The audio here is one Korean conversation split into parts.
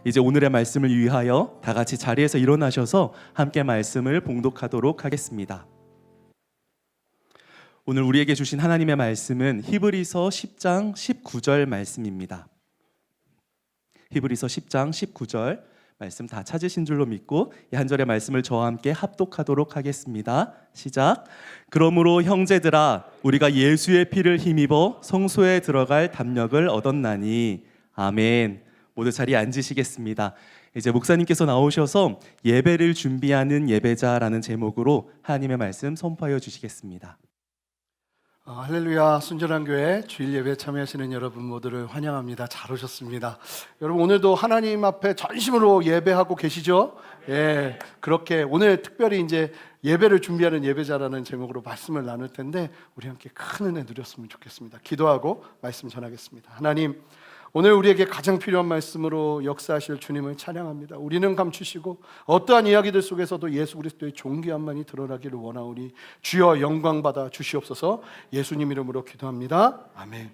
이제 오늘의 말씀을 위하여 다 같이 자리에서 일어나셔서 함께 말씀을 봉독하도록 하겠습니다. 오늘 우리에게 주신 하나님의 말씀은 히브리서 10장 19절 말씀입니다. 히브리서 10장 19절 말씀 다 찾으신 줄로 믿고 이 한 절의 말씀을 저와 함께 합독하도록 하겠습니다. 시작. 그러므로 형제들아 우리가 예수의 피를 힘입어 성소에 들어갈 담력을 얻었나니. 아멘. 모두 자리에 앉으시겠습니다. 이제 목사님께서 나오셔서 예배를 준비하는 예배자라는 제목으로 하나님의 말씀 선포하여 주시겠습니다. 할렐루야. 순전한 교회 주일 예배 참여하시는 여러분 모두를 환영합니다. 잘 오셨습니다. 여러분 오늘도 하나님 앞에 전심으로 예배하고 계시죠? 예, 그렇게 오늘 특별히 이제 예배를 준비하는 예배자라는 제목으로 말씀을 나눌 텐데 우리 함께 큰 은혜 누렸으면 좋겠습니다. 기도하고 말씀 전하겠습니다. 하나님, 오늘 우리에게 가장 필요한 말씀으로 역사하실 주님을 찬양합니다. 우리는 감추시고 어떠한 이야기들 속에서도 예수 그리스도의 존귀함만이 드러나기를 원하오니 주여 영광받아 주시옵소서. 예수님 이름으로 기도합니다. 아멘.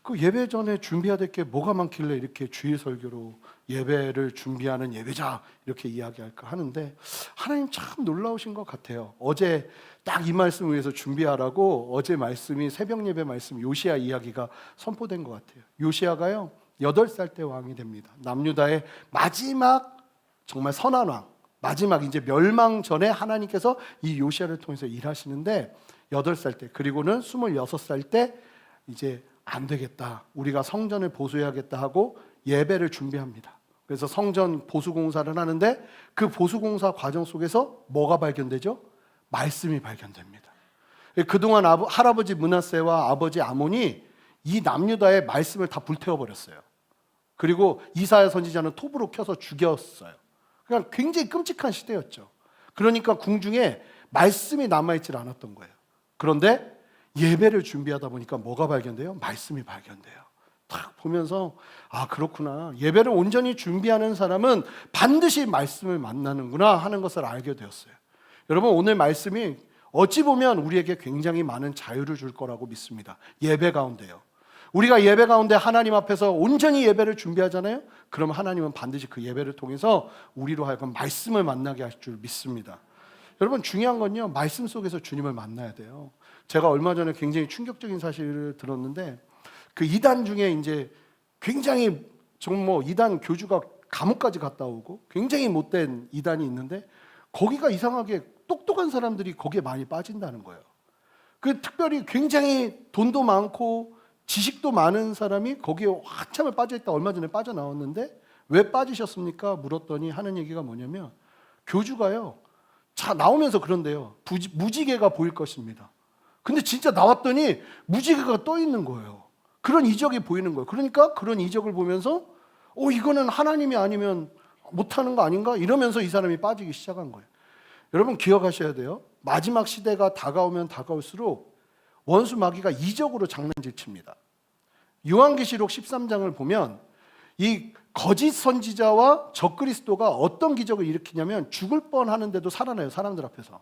그 예배 전에 준비해야 될 게 뭐가 많길래 이렇게 주일 설교로 예배를 준비하는 예배자 이렇게 이야기할까 하는데 하나님 참 놀라우신 것 같아요. 어제 딱 이 말씀을 위해서 준비하라고 어제 말씀이 새벽 예배 말씀 요시야 이야기가 선포된 것 같아요. 요시야가요 8살 때 왕이 됩니다. 남유다의 마지막 정말 선한 왕, 마지막 이제 멸망 전에 하나님께서 이 요시야를 통해서 일하시는데 8살 때, 그리고는 26살 때 이제 안 되겠다, 우리가 성전을 보수해야겠다 하고 예배를 준비합니다. 그래서 성전 보수공사를 하는데 그 보수공사 과정 속에서 뭐가 발견되죠? 말씀이 발견됩니다. 그동안 할아버지 므낫세와 아버지 아몬이 이 남유다의 말씀을 다 불태워버렸어요. 그리고 이사야 선지자는 톱으로 켜서 죽였어요. 그냥 굉장히 끔찍한 시대였죠. 그러니까 궁중에 말씀이 남아있질 않았던 거예요. 그런데 예배를 준비하다 보니까 뭐가 발견돼요? 말씀이 발견돼요. 딱 보면서 아, 그렇구나, 예배를 온전히 준비하는 사람은 반드시 말씀을 만나는구나 하는 것을 알게 되었어요. 여러분, 오늘 말씀이 어찌 보면 우리에게 굉장히 많은 자유를 줄 거라고 믿습니다. 예배 가운데요. 우리가 예배 가운데 하나님 앞에서 온전히 예배를 준비하잖아요. 그럼 하나님은 반드시 그 예배를 통해서 우리로 하여금 말씀을 만나게 할 줄 믿습니다. 여러분, 중요한 건요, 말씀 속에서 주님을 만나야 돼요. 제가 얼마 전에 굉장히 충격적인 사실을 들었는데 그 이단 중에 이제 굉장히 정말 이단 교주가 감옥까지 갔다 오고 굉장히 못된 이단이 있는데 거기가 이상하게 똑똑한 사람들이 거기에 많이 빠진다는 거예요. 그 특별히 굉장히 돈도 많고 지식도 많은 사람이 거기에 한참을 빠져있다 얼마 전에 빠져나왔는데 왜 빠지셨습니까? 물었더니 하는 얘기가 뭐냐면 교주가요, 자 나오면서 그런데요, 무지개가 보일 것입니다. 근데 진짜 나왔더니 무지개가 떠 있는 거예요. 그런 이적이 보이는 거예요. 그러니까 그런 이적을 보면서 이거는 하나님이 아니면 못하는 거 아닌가? 이러면서 이 사람이 빠지기 시작한 거예요. 여러분 기억하셔야 돼요. 마지막 시대가 다가오면 다가올수록 원수 마귀가 이적으로 장난질 칩니다. 요한계시록 13장을 보면 이 거짓 선지자와 적그리스도가 어떤 기적을 일으키냐면 죽을 뻔하는데도 살아나요, 사람들 앞에서.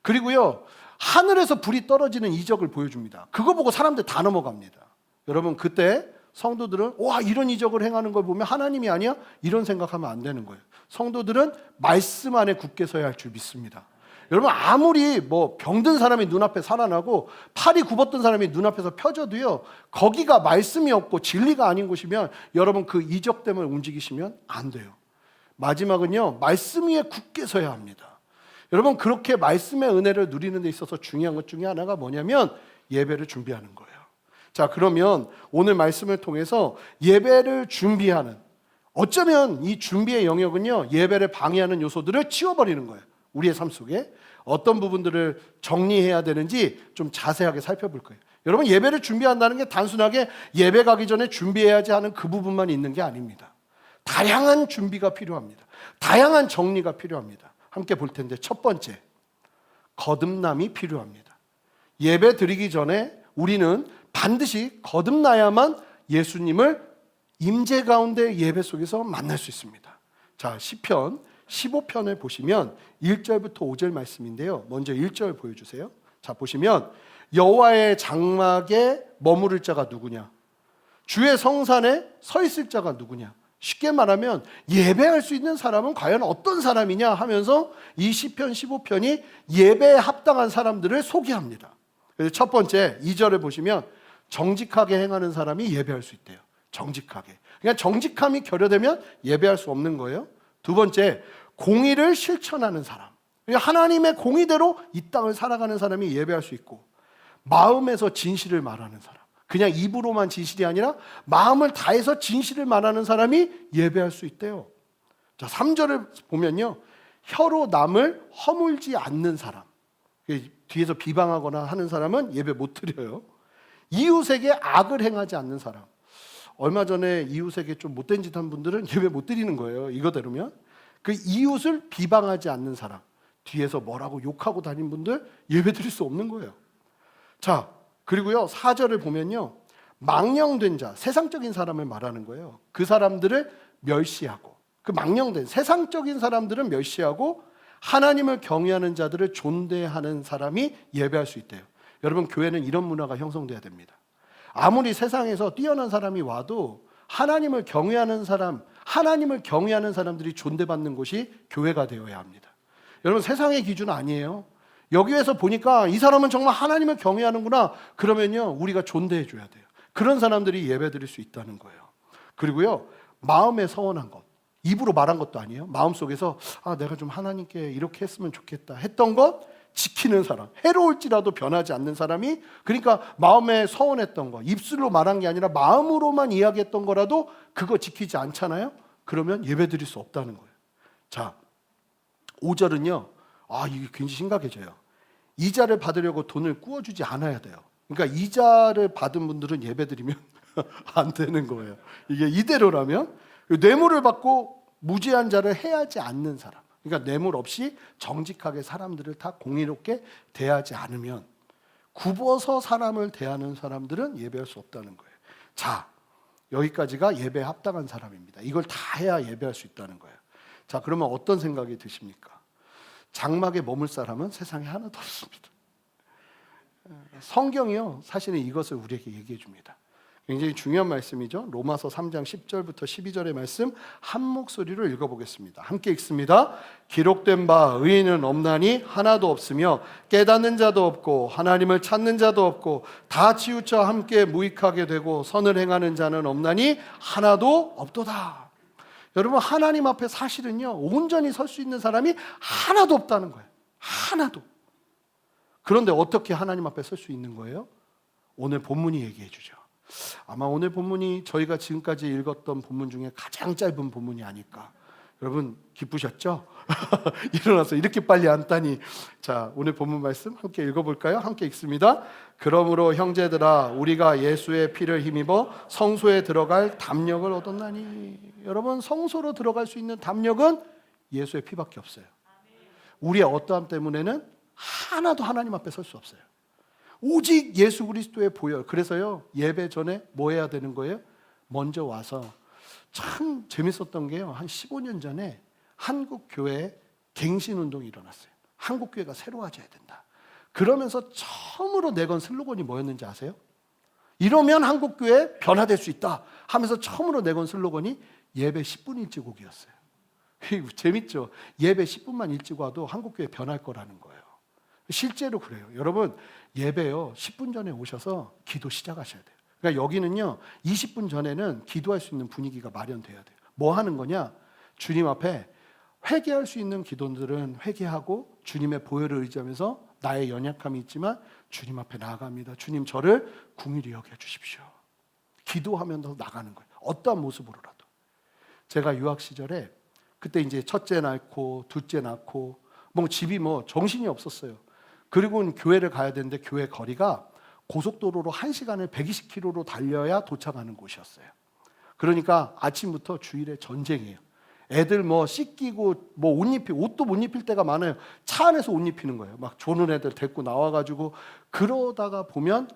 그리고요, 하늘에서 불이 떨어지는 이적을 보여줍니다. 그거 보고 사람들 다 넘어갑니다. 여러분, 그때 성도들은 와, 이런 이적을 행하는 걸 보면 하나님이 아니야? 이런 생각하면 안 되는 거예요. 성도들은 말씀 안에 굳게 서야 할 줄 믿습니다. 여러분, 아무리 병든 사람이 눈앞에 살아나고 팔이 굽었던 사람이 눈앞에서 펴져도요, 거기가 말씀이 없고 진리가 아닌 곳이면 여러분 그 이적 때문에 움직이시면 안 돼요. 마지막은요, 말씀 위에 굳게 서야 합니다. 여러분, 그렇게 말씀의 은혜를 누리는 데 있어서 중요한 것 중에 하나가 뭐냐면 예배를 준비하는 거예요. 자, 그러면 오늘 말씀을 통해서 예배를 준비하는, 어쩌면 이 준비의 영역은요, 예배를 방해하는 요소들을 치워버리는 거예요. 우리의 삶 속에 어떤 부분들을 정리해야 되는지 좀 자세하게 살펴볼 거예요. 여러분, 예배를 준비한다는 게 단순하게 예배 가기 전에 준비해야지 하는 그 부분만 있는 게 아닙니다. 다양한 준비가 필요합니다. 다양한 정리가 필요합니다. 함께 볼 텐데, 첫 번째, 거듭남이 필요합니다. 예배 드리기 전에 우리는 반드시 거듭나야만 예수님을 임재 가운데 예배 속에서 만날 수 있습니다. 자, 시편 15편을 보시면 1절부터 5절 말씀인데요. 먼저 1절 보여주세요. 자, 보시면 여호와의 장막에 머무를 자가 누구냐? 주의 성산에 서 있을 자가 누구냐? 쉽게 말하면 예배할 수 있는 사람은 과연 어떤 사람이냐 하면서 이 시편 15편이 예배에 합당한 사람들을 소개합니다. 그래서 첫 번째 2절을 보시면 정직하게 행하는 사람이 예배할 수 있대요. 정직하게. 그러니까 정직함이 결여되면 예배할 수 없는 거예요. 두 번째, 공의를 실천하는 사람. 그러니까 하나님의 공의대로 이 땅을 살아가는 사람이 예배할 수 있고, 마음에서 진실을 말하는 사람. 그냥 입으로만 진실이 아니라 마음을 다해서 진실을 말하는 사람이 예배할 수 있대요. 자, 3절을 보면요. 혀로 남을 허물지 않는 사람. 뒤에서 비방하거나 하는 사람은 예배 못 드려요. 이웃에게 악을 행하지 않는 사람. 얼마 전에 이웃에게 좀 못된 짓 한 분들은 예배 못 드리는 거예요. 이거대로면. 그 이웃을 비방하지 않는 사람. 뒤에서 뭐라고 욕하고 다닌 분들 예배 드릴 수 없는 거예요. 자, 그리고요 4절을 보면요 망령된 자, 세상적인 사람을 말하는 거예요. 그 사람들을 멸시하고, 그 망령된 세상적인 사람들은 멸시하고 하나님을 경외하는 자들을 존대하는 사람이 예배할 수 있대요. 여러분, 교회는 이런 문화가 형성돼야 됩니다. 아무리 세상에서 뛰어난 사람이 와도 하나님을 경외하는 사람, 하나님을 경외하는 사람들이 존대받는 곳이 교회가 되어야 합니다. 여러분, 세상의 기준은 아니에요. 여기에서 보니까 이 사람은 정말 하나님을 경외하는구나. 그러면요 우리가 존대해 줘야 돼요. 그런 사람들이 예배 드릴 수 있다는 거예요. 그리고요 마음에 서원한 것, 입으로 말한 것도 아니에요. 마음속에서 내가 좀 하나님께 이렇게 했으면 좋겠다 했던 것 지키는 사람, 해로울지라도 변하지 않는 사람이, 그러니까 마음에 서원했던 거, 입술로 말한 게 아니라 마음으로만 이야기했던 거라도 그거 지키지 않잖아요. 그러면 예배 드릴 수 없다는 거예요. 자, 5절은요 이게 굉장히 심각해져요. 이자를 받으려고 돈을 꾸어주지 않아야 돼요. 그러니까 이자를 받은 분들은 예배드리면 안 되는 거예요. 이게 이대로라면 뇌물을 받고 무죄한 자를 해하지 않는 사람, 그러니까 뇌물 없이 정직하게 사람들을 다 공의롭게 대하지 않으면, 굽어서 사람을 대하는 사람들은 예배할 수 없다는 거예요. 자, 여기까지가 예배에 합당한 사람입니다. 이걸 다 해야 예배할 수 있다는 거예요. 자, 그러면 어떤 생각이 드십니까? 장막에 머물 사람은 세상에 하나도 없습니다. 성경이요 사실은 이것을 우리에게 얘기해 줍니다. 굉장히 중요한 말씀이죠. 로마서 3장 10절부터 12절의 말씀 한 목소리로 읽어보겠습니다. 함께 읽습니다. 기록된 바 의인은 없나니 하나도 없으며 깨닫는 자도 없고 하나님을 찾는 자도 없고 다 치우쳐 함께 무익하게 되고 선을 행하는 자는 없나니 하나도 없도다. 여러분, 하나님 앞에 사실은요 온전히 설 수 있는 사람이 하나도 없다는 거예요. 하나도. 그런데 어떻게 하나님 앞에 설 수 있는 거예요? 오늘 본문이 얘기해 주죠. 아마 오늘 본문이 저희가 지금까지 읽었던 본문 중에 가장 짧은 본문이 아닐까. 여러분 기쁘셨죠? 일어나서 이렇게 빨리 앉다니. 자, 오늘 본문 말씀 함께 읽어볼까요? 함께 읽습니다. 그러므로 형제들아 우리가 예수의 피를 힘입어 성소에 들어갈 담력을 얻었나니. 여러분, 성소로 들어갈 수 있는 담력은 예수의 피밖에 없어요. 우리의 어떠함 때문에는 하나도 하나님 앞에 설 수 없어요. 오직 예수 그리스도의 보혈. 그래서요 예배 전에 뭐 해야 되는 거예요? 먼저 와서, 참 재밌었던 게요 한 15년 전에 한국 교회에 갱신운동이 일어났어요. 한국 교회가 새로워져야 된다. 그러면서 처음으로 내건 슬로건이 뭐였는지 아세요? 이러면 한국 교회 변화될 수 있다 하면서 처음으로 내건 슬로건이 예배 10분 일찍 오기였어요. 재밌죠? 예배 10분만 일찍 와도 한국 교회 변할 거라는 거예요. 실제로 그래요. 여러분, 예배요 10분 전에 오셔서 기도 시작하셔야 돼요. 그러니까 여기는요 20분 전에는 기도할 수 있는 분위기가 마련돼야 돼요. 뭐 하는 거냐? 주님 앞에 회개할 수 있는 기도들은 회개하고 주님의 보혈을 의지하면서 나의 연약함이 있지만 주님 앞에 나아갑니다. 주님, 저를 긍휼히 여겨주십시오. 기도하면서 나가는 거예요. 어떠한 모습으로라도. 제가 유학 시절에 그때 이제 첫째 낳고 둘째 낳고 집이 정신이 없었어요. 그리고 교회를 가야 되는데 교회 거리가 고속도로로 1시간을 120km로 달려야 도착하는 곳이었어요. 그러니까 아침부터 주일에 전쟁이에요. 애들 씻기고 옷 입히고, 옷도 못 입힐 때가 많아요. 차 안에서 옷 입히는 거예요. 막 조는 애들 데리고 나와가지고. 그러다가 보면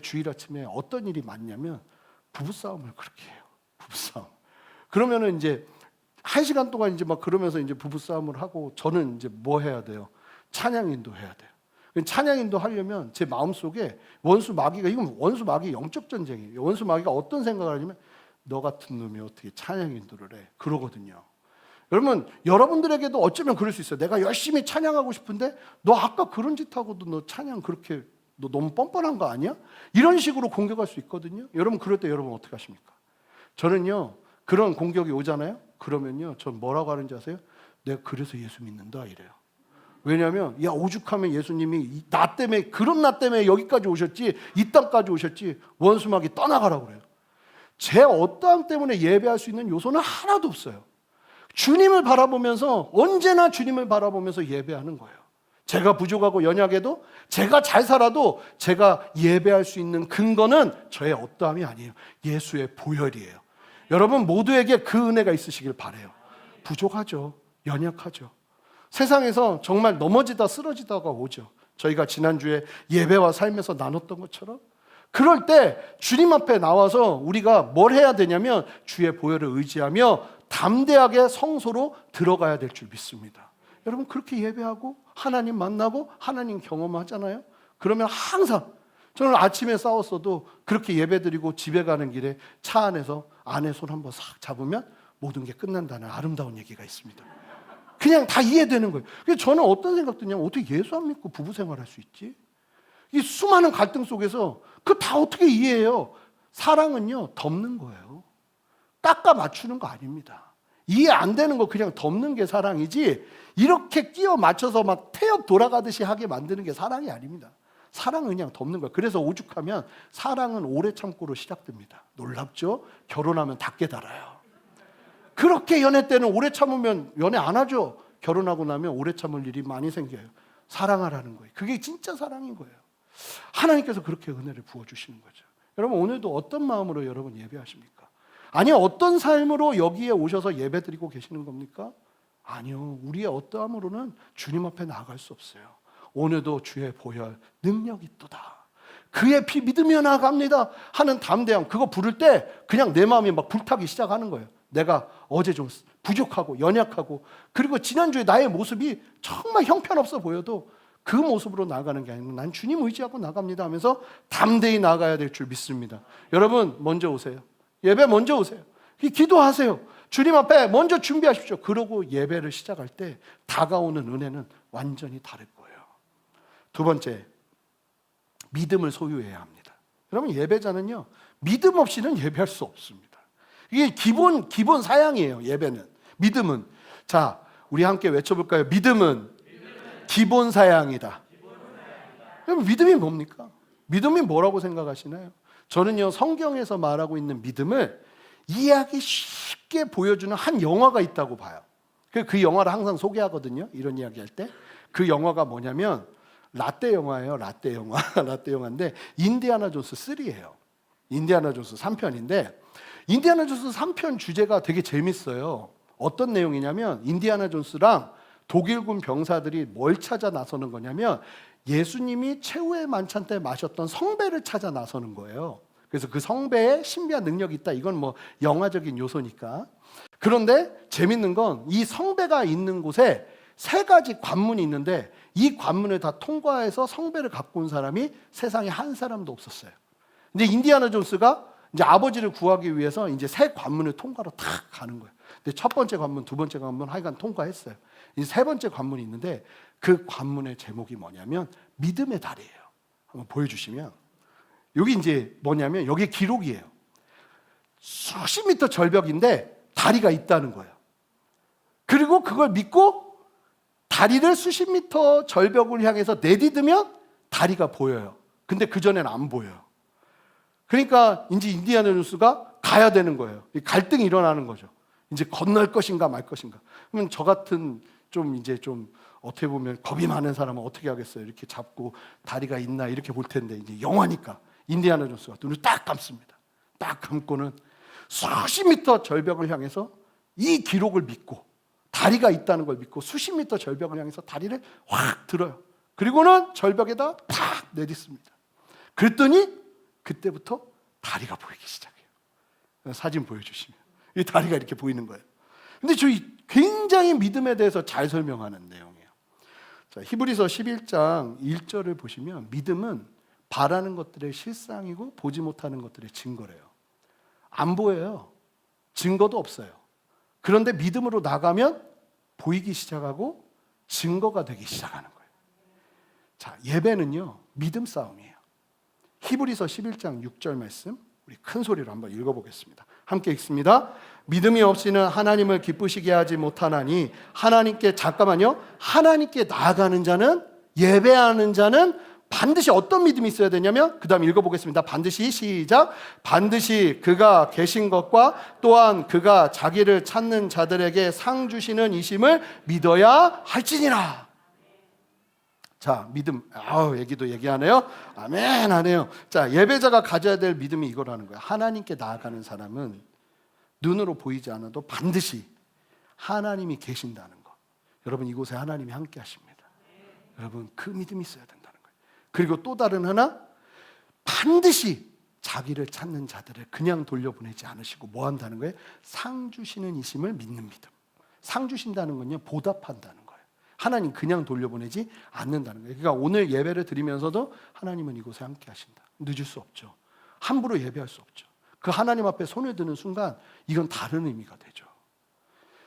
주일 아침에 어떤 일이 많냐면 부부싸움을 그렇게 해요. 부부싸움. 그러면은 이제 1시간 동안 이제 그러면서 이제 부부싸움을 하고, 저는 이제 뭐 해야 돼요? 찬양인도 해야 돼요. 찬양인도 하려면 제 마음속에 원수 마귀가, 이건 원수 마귀 영적 전쟁이에요. 원수 마귀가 어떤 생각을 하냐면, 너 같은 놈이 어떻게 찬양 인도를 해? 그러거든요. 여러분, 여러분들에게도 어쩌면 그럴 수 있어요. 내가 열심히 찬양하고 싶은데 너 아까 그런 짓 하고도 너 찬양 그렇게 너 너무 뻔뻔한 거 아니야? 이런 식으로 공격할 수 있거든요. 여러분, 그럴 때 여러분 어떻게 하십니까? 저는요, 그런 공격이 오잖아요. 그러면요, 전 뭐라고 하는지 아세요? 내가 그래서 예수 믿는다 이래요. 왜냐하면 야, 오죽하면 예수님이 나 때문에, 그런 나 때문에 여기까지 오셨지, 이 땅까지 오셨지, 원수막이 떠나가라고 그래요. 제 어떠함 때문에 예배할 수 있는 요소는 하나도 없어요. 주님을 바라보면서, 언제나 주님을 바라보면서 예배하는 거예요. 제가 부족하고 연약해도, 제가 잘 살아도 제가 예배할 수 있는 근거는 저의 어떠함이 아니에요. 예수의 보혈이에요. 여러분 모두에게 그 은혜가 있으시길 바라요. 부족하죠. 연약하죠. 세상에서 정말 넘어지다 쓰러지다가 오죠. 저희가 지난주에 예배와 삶에서 나눴던 것처럼, 그럴 때 주님 앞에 나와서 우리가 뭘 해야 되냐면 주의 보혈을 의지하며 담대하게 성소로 들어가야 될 줄 믿습니다. 여러분, 그렇게 예배하고 하나님 만나고 하나님 경험하잖아요. 그러면 항상, 저는 아침에 싸웠어도 그렇게 예배드리고 집에 가는 길에 차 안에서 아내 손 한번 싹 잡으면 모든 게 끝난다는 아름다운 얘기가 있습니다. 그냥 다 이해되는 거예요. 그래서 저는 어떤 생각 드냐면, 어떻게 예수 안 믿고 부부 생활할 수 있지? 이 수많은 갈등 속에서 그거 다 어떻게 이해해요? 사랑은요, 덮는 거예요. 깎아 맞추는 거 아닙니다. 이해 안 되는 거 그냥 덮는 게 사랑이지, 이렇게 끼워 맞춰서 막 태엽 돌아가듯이 하게 만드는 게 사랑이 아닙니다. 사랑은 그냥 덮는 거예요. 그래서 오죽하면 사랑은 오래 참고로 시작됩니다. 놀랍죠? 결혼하면 다 깨달아요. 그렇게 연애 때는 오래 참으면 연애 안 하죠. 결혼하고 나면 오래 참을 일이 많이 생겨요. 사랑하라는 거예요. 그게 진짜 사랑인 거예요. 하나님께서 그렇게 은혜를 부어주시는 거죠. 여러분, 오늘도 어떤 마음으로 여러분 예배하십니까? 아니요, 어떤 삶으로 여기에 오셔서 예배드리고 계시는 겁니까? 아니요, 우리의 어떠함으로는 주님 앞에 나아갈 수 없어요. 오늘도 주의 보혈 능력이 있도다, 그의 피 믿으며 나아갑니다 하는 담대함, 그거 부를 때 그냥 내 마음이 막 불타기 시작하는 거예요. 내가 어제 좀 부족하고 연약하고, 그리고 지난주에 나의 모습이 정말 형편없어 보여도 그 모습으로 나아가는 게 아니라 난 주님 의지하고 나갑니다 하면서 담대히 나아가야 될 줄 믿습니다. 여러분, 먼저 오세요. 예배 먼저 오세요. 기도하세요. 주님 앞에 먼저 준비하십시오. 그러고 예배를 시작할 때 다가오는 은혜는 완전히 다를 거예요. 두 번째, 믿음을 소유해야 합니다. 여러분, 예배자는요, 믿음 없이는 예배할 수 없습니다. 이게 기본 사양이에요. 예배는, 믿음은. 자, 우리 함께 외쳐볼까요? 믿음은 기본 사양이다. 여러분, 믿음이 뭡니까? 믿음이 뭐라고 생각하시나요? 저는요, 성경에서 말하고 있는 믿음을 이해하기 쉽게 보여주는 한 영화가 있다고 봐요. 그 영화를 항상 소개하거든요. 이런 이야기 할 때. 그 영화가 뭐냐면 라떼 영화예요. 라떼 영화. 라떼 영화인데 인디아나 존스 3예요. 인디아나 존스 3편인데 인디아나 존스 3편 주제가 되게 재밌어요. 어떤 내용이냐면 인디아나 존스랑 독일군 병사들이 뭘 찾아 나서는 거냐면 예수님이 최후의 만찬 때 마셨던 성배를 찾아 나서는 거예요. 그래서 그 성배에 신비한 능력이 있다. 이건 뭐 영화적인 요소니까. 그런데 재밌는 건 이 성배가 있는 곳에 3가지 관문이 있는데 이 관문을 다 통과해서 성배를 갖고 온 사람이 세상에 한 사람도 없었어요. 근데 인디아나 존스가 이제 아버지를 구하기 위해서 이제 3관문을 통과로 탁 가는 거예요. 근데 첫 번째 관문, 두 번째 관문 하여간 통과했어요. 이제 3번째 관문이 있는데 그 관문의 제목이 뭐냐면 믿음의 다리예요. 한번 보여주시면 여기 이제 뭐냐면 여기 기록이에요. 수십 미터 절벽인데 다리가 있다는 거예요. 그리고 그걸 믿고 다리를 수십 미터 절벽을 향해서 내딛으면 다리가 보여요. 근데 그전에는 안 보여요. 그러니까 이제 인디아나 존스가 가야 되는 거예요. 갈등이 일어나는 거죠. 이제 건널 것인가 말 것인가. 그러면 저 같은 좀 어떻게 보면 겁이 많은 사람은 어떻게 하겠어요? 이렇게 잡고 다리가 있나 이렇게 볼 텐데 이제 영화니까 인디아나 존스가 눈을 딱 감습니다. 딱 감고는 수십 미터 절벽을 향해서 이 기록을 믿고 다리가 있다는 걸 믿고 수십 미터 절벽을 향해서 다리를 확 들어요. 그리고는 절벽에다 탁 내딛습니다. 그랬더니 그때부터 다리가 보이기 시작해요. 사진 보여주시면 이 다리가 이렇게 보이는 거예요. 근데 저희 굉장히 믿음에 대해서 잘 설명하는 내용이에요. 자, 히브리서 11장 1절을 보시면 믿음은 바라는 것들의 실상이고 보지 못하는 것들의 증거래요. 안 보여요. 증거도 없어요. 그런데 믿음으로 나가면 보이기 시작하고 증거가 되기 시작하는 거예요. 자, 예배는요, 믿음 싸움이에요. 히브리서 11장 6절 말씀 우리 큰 소리로 한번 읽어보겠습니다. 함께 읽습니다. 믿음이 없이는 하나님을 기쁘시게 하지 못하나니 하나님께 나아가는 자는, 예배하는 자는 반드시 어떤 믿음이 있어야 되냐면, 그 다음 읽어보겠습니다. 반드시, 시작. 반드시 그가 계신 것과 또한 그가 자기를 찾는 자들에게 상 주시는 이심을 믿어야 할지니라. 자, 믿음. 얘기도 얘기하네요. 아멘 하네요. 자, 예배자가 가져야 될 믿음이 이거라는 거예요. 하나님께 나아가는 사람은 눈으로 보이지 않아도 반드시 하나님이 계신다는 거. 여러분, 이곳에 하나님이 함께 하십니다. 여러분, 그 믿음이 있어야 된다는 거예요. 그리고 또 다른 하나, 반드시 자기를 찾는 자들을 그냥 돌려보내지 않으시고 뭐 한다는 거예요? 상 주시는 이심을 믿는 믿음. 상 주신다는 건요, 보답한다는 거예요. 하나님 그냥 돌려보내지 않는다는 거예요. 그러니까 오늘 예배를 드리면서도 하나님은 이곳에 함께 하신다. 늦을 수 없죠. 함부로 예배할 수 없죠. 그 하나님 앞에 손을 드는 순간 이건 다른 의미가 되죠.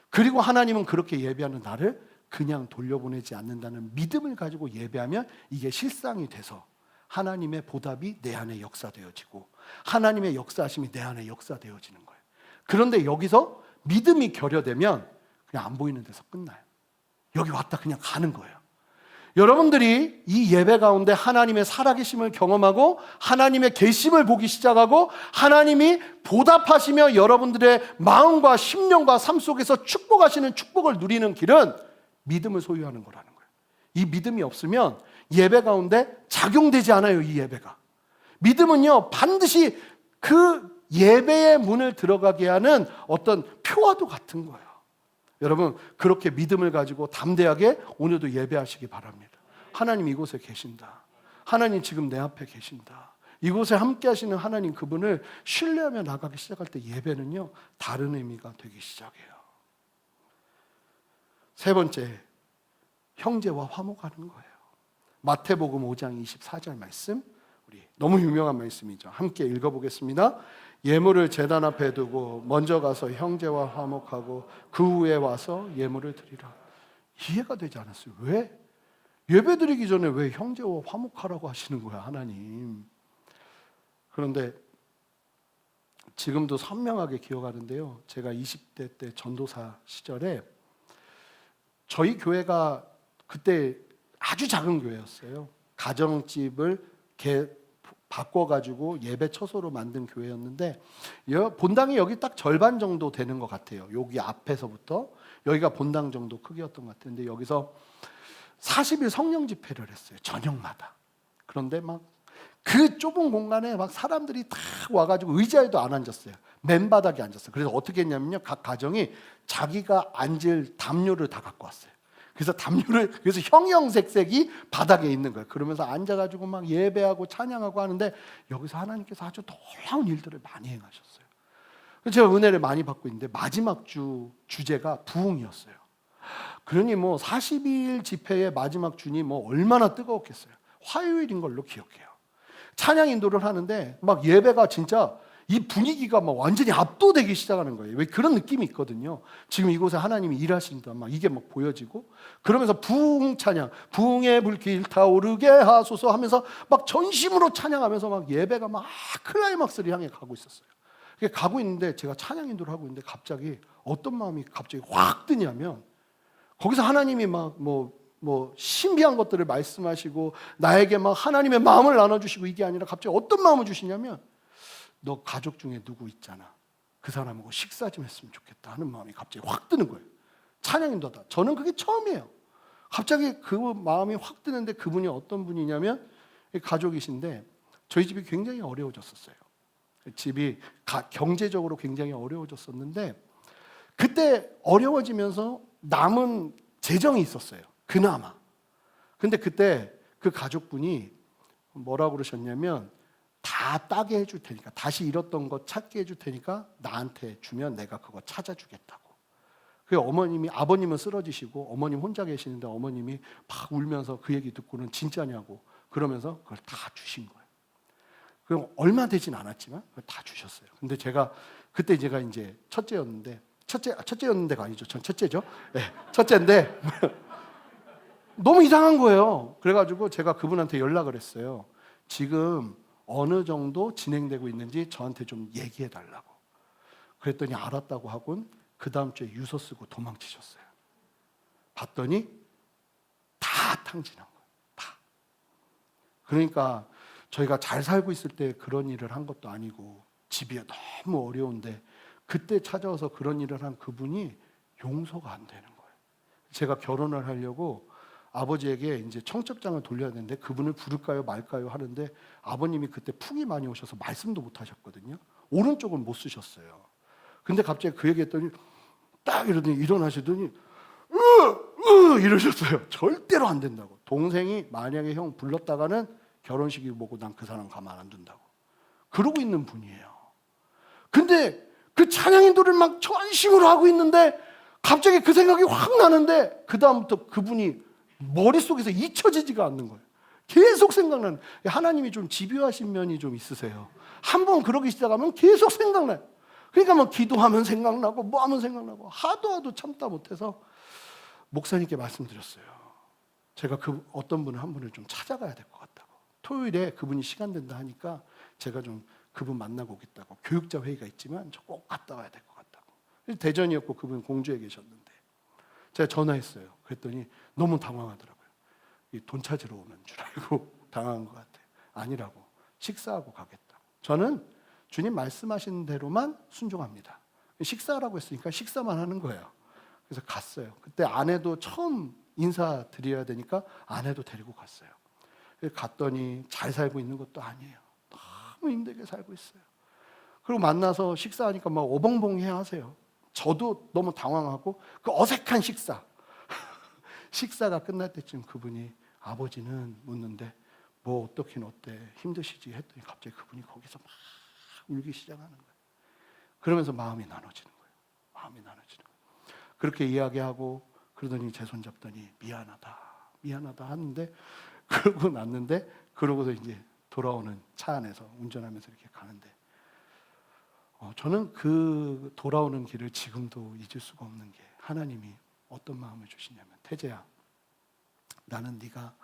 그리고 하나님은 그렇게 예배하는 나를 그냥 돌려보내지 않는다는 믿음을 가지고 예배하면 이게 실상이 돼서 하나님의 보답이 내 안에 역사되어지고 하나님의 역사하심이 내 안에 역사되어지는 거예요. 그런데 여기서 믿음이 결여되면 그냥 안 보이는 데서 끝나요. 여기 왔다 그냥 가는 거예요. 여러분들이 이 예배 가운데 하나님의 살아계심을 경험하고 하나님의 계심을 보기 시작하고 하나님이 보답하시며 여러분들의 마음과 심령과 삶 속에서 축복하시는 축복을 누리는 길은 믿음을 소유하는 거라는 거예요. 이 믿음이 없으면 예배 가운데 작용되지 않아요. 이 예배가. 믿음은요, 반드시 그 예배의 문을 들어가게 하는 어떤 표와도 같은 거예요. 여러분, 그렇게 믿음을 가지고 담대하게 오늘도 예배하시기 바랍니다. 하나님 이곳에 계신다. 하나님 지금 내 앞에 계신다. 이곳에 함께 하시는 하나님 그분을 신뢰하며 나가기 시작할 때 예배는요, 다른 의미가 되기 시작해요. 세 번째, 형제와 화목하는 거예요. 마태복음 5장 24절 말씀, 우리 너무 유명한 말씀이죠. 함께 읽어보겠습니다. 예물을 제단 앞에 두고 먼저 가서 형제와 화목하고 그 후에 와서 예물을 드리라. 이해가 되지 않았어요. 왜? 예배 드리기 전에 왜 형제와 화목하라고 하시는 거야, 하나님? 그런데 지금도 선명하게 기억하는데요. 제가 20대 때 전도사 시절에 저희 교회가 그때 아주 작은 교회였어요. 가정집을 바꿔가지고 예배 처소로 만든 교회였는데 본당이 여기 딱 절반 정도 되는 것 같아요. 여기 앞에서부터 여기가 본당 정도 크기였던 것 같은데 여기서 40일 성령 집회를 했어요. 저녁마다. 그런데 막 그 좁은 공간에 막 사람들이 다 와가지고 의자에도 안 앉았어요. 맨바닥에 앉았어요. 그래서 어떻게 했냐면요, 각 가정이 자기가 앉을 담요를 다 갖고 왔어요. 그래서 형형색색이 바닥에 있는 거예요. 그러면서 앉아가지고 막 예배하고 찬양하고 하는데 여기서 하나님께서 아주 놀라운 일들을 많이 행하셨어요. 그래서 제가 은혜를 많이 받고 있는데 마지막 주제가 부흥이었어요. 그러니 뭐 40일 집회의 마지막 주니 뭐 얼마나 뜨거웠겠어요. 화요일인 걸로 기억해요. 찬양 인도를 하는데 막 예배가 진짜 이 분위기가 막 완전히 압도되기 시작하는 거예요. 왜 그런 느낌이 있거든요. 지금 이곳에 하나님이 일하신다 막 이게 막 보여지고 그러면서 부흥 찬양, 부흥의 불길 타오르게 하소서 하면서 막 전심으로 찬양하면서 막 예배가 막 클라이막스를 향해 가고 있었어요. 가고 있는데 제가 찬양 인도를 하고 있는데 갑자기 어떤 마음이 갑자기 확 드냐면 거기서 하나님이 막 뭐 신비한 것들을 말씀하시고 나에게 막 하나님의 마음을 나눠주시고 이게 아니라 갑자기 어떤 마음을 주시냐면 너 가족 중에 누구 있잖아. 그 사람하고 식사 좀 했으면 좋겠다 하는 마음이 갑자기 확 드는 거예요. 찬양인도다. 저는 그게 처음이에요. 갑자기 그 마음이 확 드는데 그분이 어떤 분이냐면 가족이신데 저희 집이 굉장히 어려워졌었어요. 집이 경제적으로 굉장히 어려워졌었는데 그때 어려워지면서 남은 재정이 있었어요. 그나마. 근데 그때 그 가족분이 뭐라고 그러셨냐면 다 따게 해줄 테니까 다시 잃었던 거 찾게 해줄 테니까 나한테 주면 내가 그거 찾아주겠다고. 그 아버님은 쓰러지시고 어머님 혼자 계시는데 어머님이 막 울면서 그 얘기 듣고는 진짜냐고 그러면서 그걸 다 주신 거예요. 그럼 얼마 되진 않았지만 그걸 다 주셨어요. 근데 제가 그때 제가 이제 첫째였는데가 아니죠. 전 첫째죠. 네, 첫째인데 너무 이상한 거예요. 그래가지고 제가 그분한테 연락을 했어요. 지금 어느 정도 진행되고 있는지 저한테 좀 얘기해 달라고. 그랬더니 알았다고 하곤 그 다음 주에 유서 쓰고 도망치셨어요. 봤더니 다 탕진한 거예요. 다. 그러니까 저희가 잘 살고 있을 때 그런 일을 한 것도 아니고 집이 너무 어려운데 그때 찾아와서 그런 일을 한 그분이 용서가 안 되는 거예요. 제가 결혼을 하려고 아버지에게 이제 청첩장을 돌려야 되는데 그분을 부를까요 말까요 하는데 아버님이 그때 풍이 많이 오셔서 말씀도 못 하셨거든요. 오른쪽은 못 쓰셨어요. 근데 갑자기 그 얘기했더니 딱 이러더니 일어나시더니 이러셨어요. 절대로 안 된다고. 동생이 만약에 형 불렀다가는 결혼식이 보고 난 그 사람 가만 안 둔다고. 그러고 있는 분이에요. 근데 그 찬양 인도를 막 전심으로 하고 있는데 갑자기 그 생각이 확 나는데 그 다음부터 그분이 머릿속에서 잊혀지지가 않는 거예요. 계속 생각나는. 하나님이 좀 집요하신 면이 좀 있으세요. 한번 그러기 시작하면 계속 생각나요. 그러니까 막 기도하면 생각나고 뭐 하면 생각나고 하도 참다 못해서 목사님께 말씀드렸어요. 제가 그 어떤 분을 한 분을 좀 찾아가야 될 것 같다고. 토요일에 그분이 시간 된다 하니까 제가 좀 그분 만나고 오겠다고. 교육자 회의가 있지만 저 꼭 갔다 와야 될 것 같다고. 대전이었고 그분 공주에 계셨는데 제가 전화했어요. 그랬더니 너무 당황하더라고요. 돈 찾으러 오는 줄 알고 당황한 것 같아요. 아니라고. 식사하고 가겠다. 저는 주님 말씀하신 대로만 순종합니다. 식사라고 했으니까 식사만 하는 거예요. 그래서 갔어요. 그때 아내도 처음 인사드려야 되니까 아내도 데리고 갔어요. 갔더니 잘 살고 있는 것도 아니에요. 너무 힘들게 살고 있어요. 그리고 만나서 식사하니까 막 어벙벙해 하세요. 저도 너무 당황하고 그 어색한 식사. 식사가 끝날 때쯤 그분이 아버지는 묻는데 뭐 어떻긴 어때 힘드시지 했더니 갑자기 그분이 거기서 막 울기 시작하는 거예요. 그러면서 마음이 나눠지는 거예요. 마음이 나눠지는 거예요. 그렇게 이야기하고 그러더니 제 손 잡더니 미안하다 하는데 그러고 났는데 그러고서 이제 돌아오는 차 안에서 운전하면서 이렇게 가는데 저는 그 돌아오는 길을 지금도 잊을 수가 없는 게 하나님이 어떤 마음을 주시냐면 태재야 나는 네가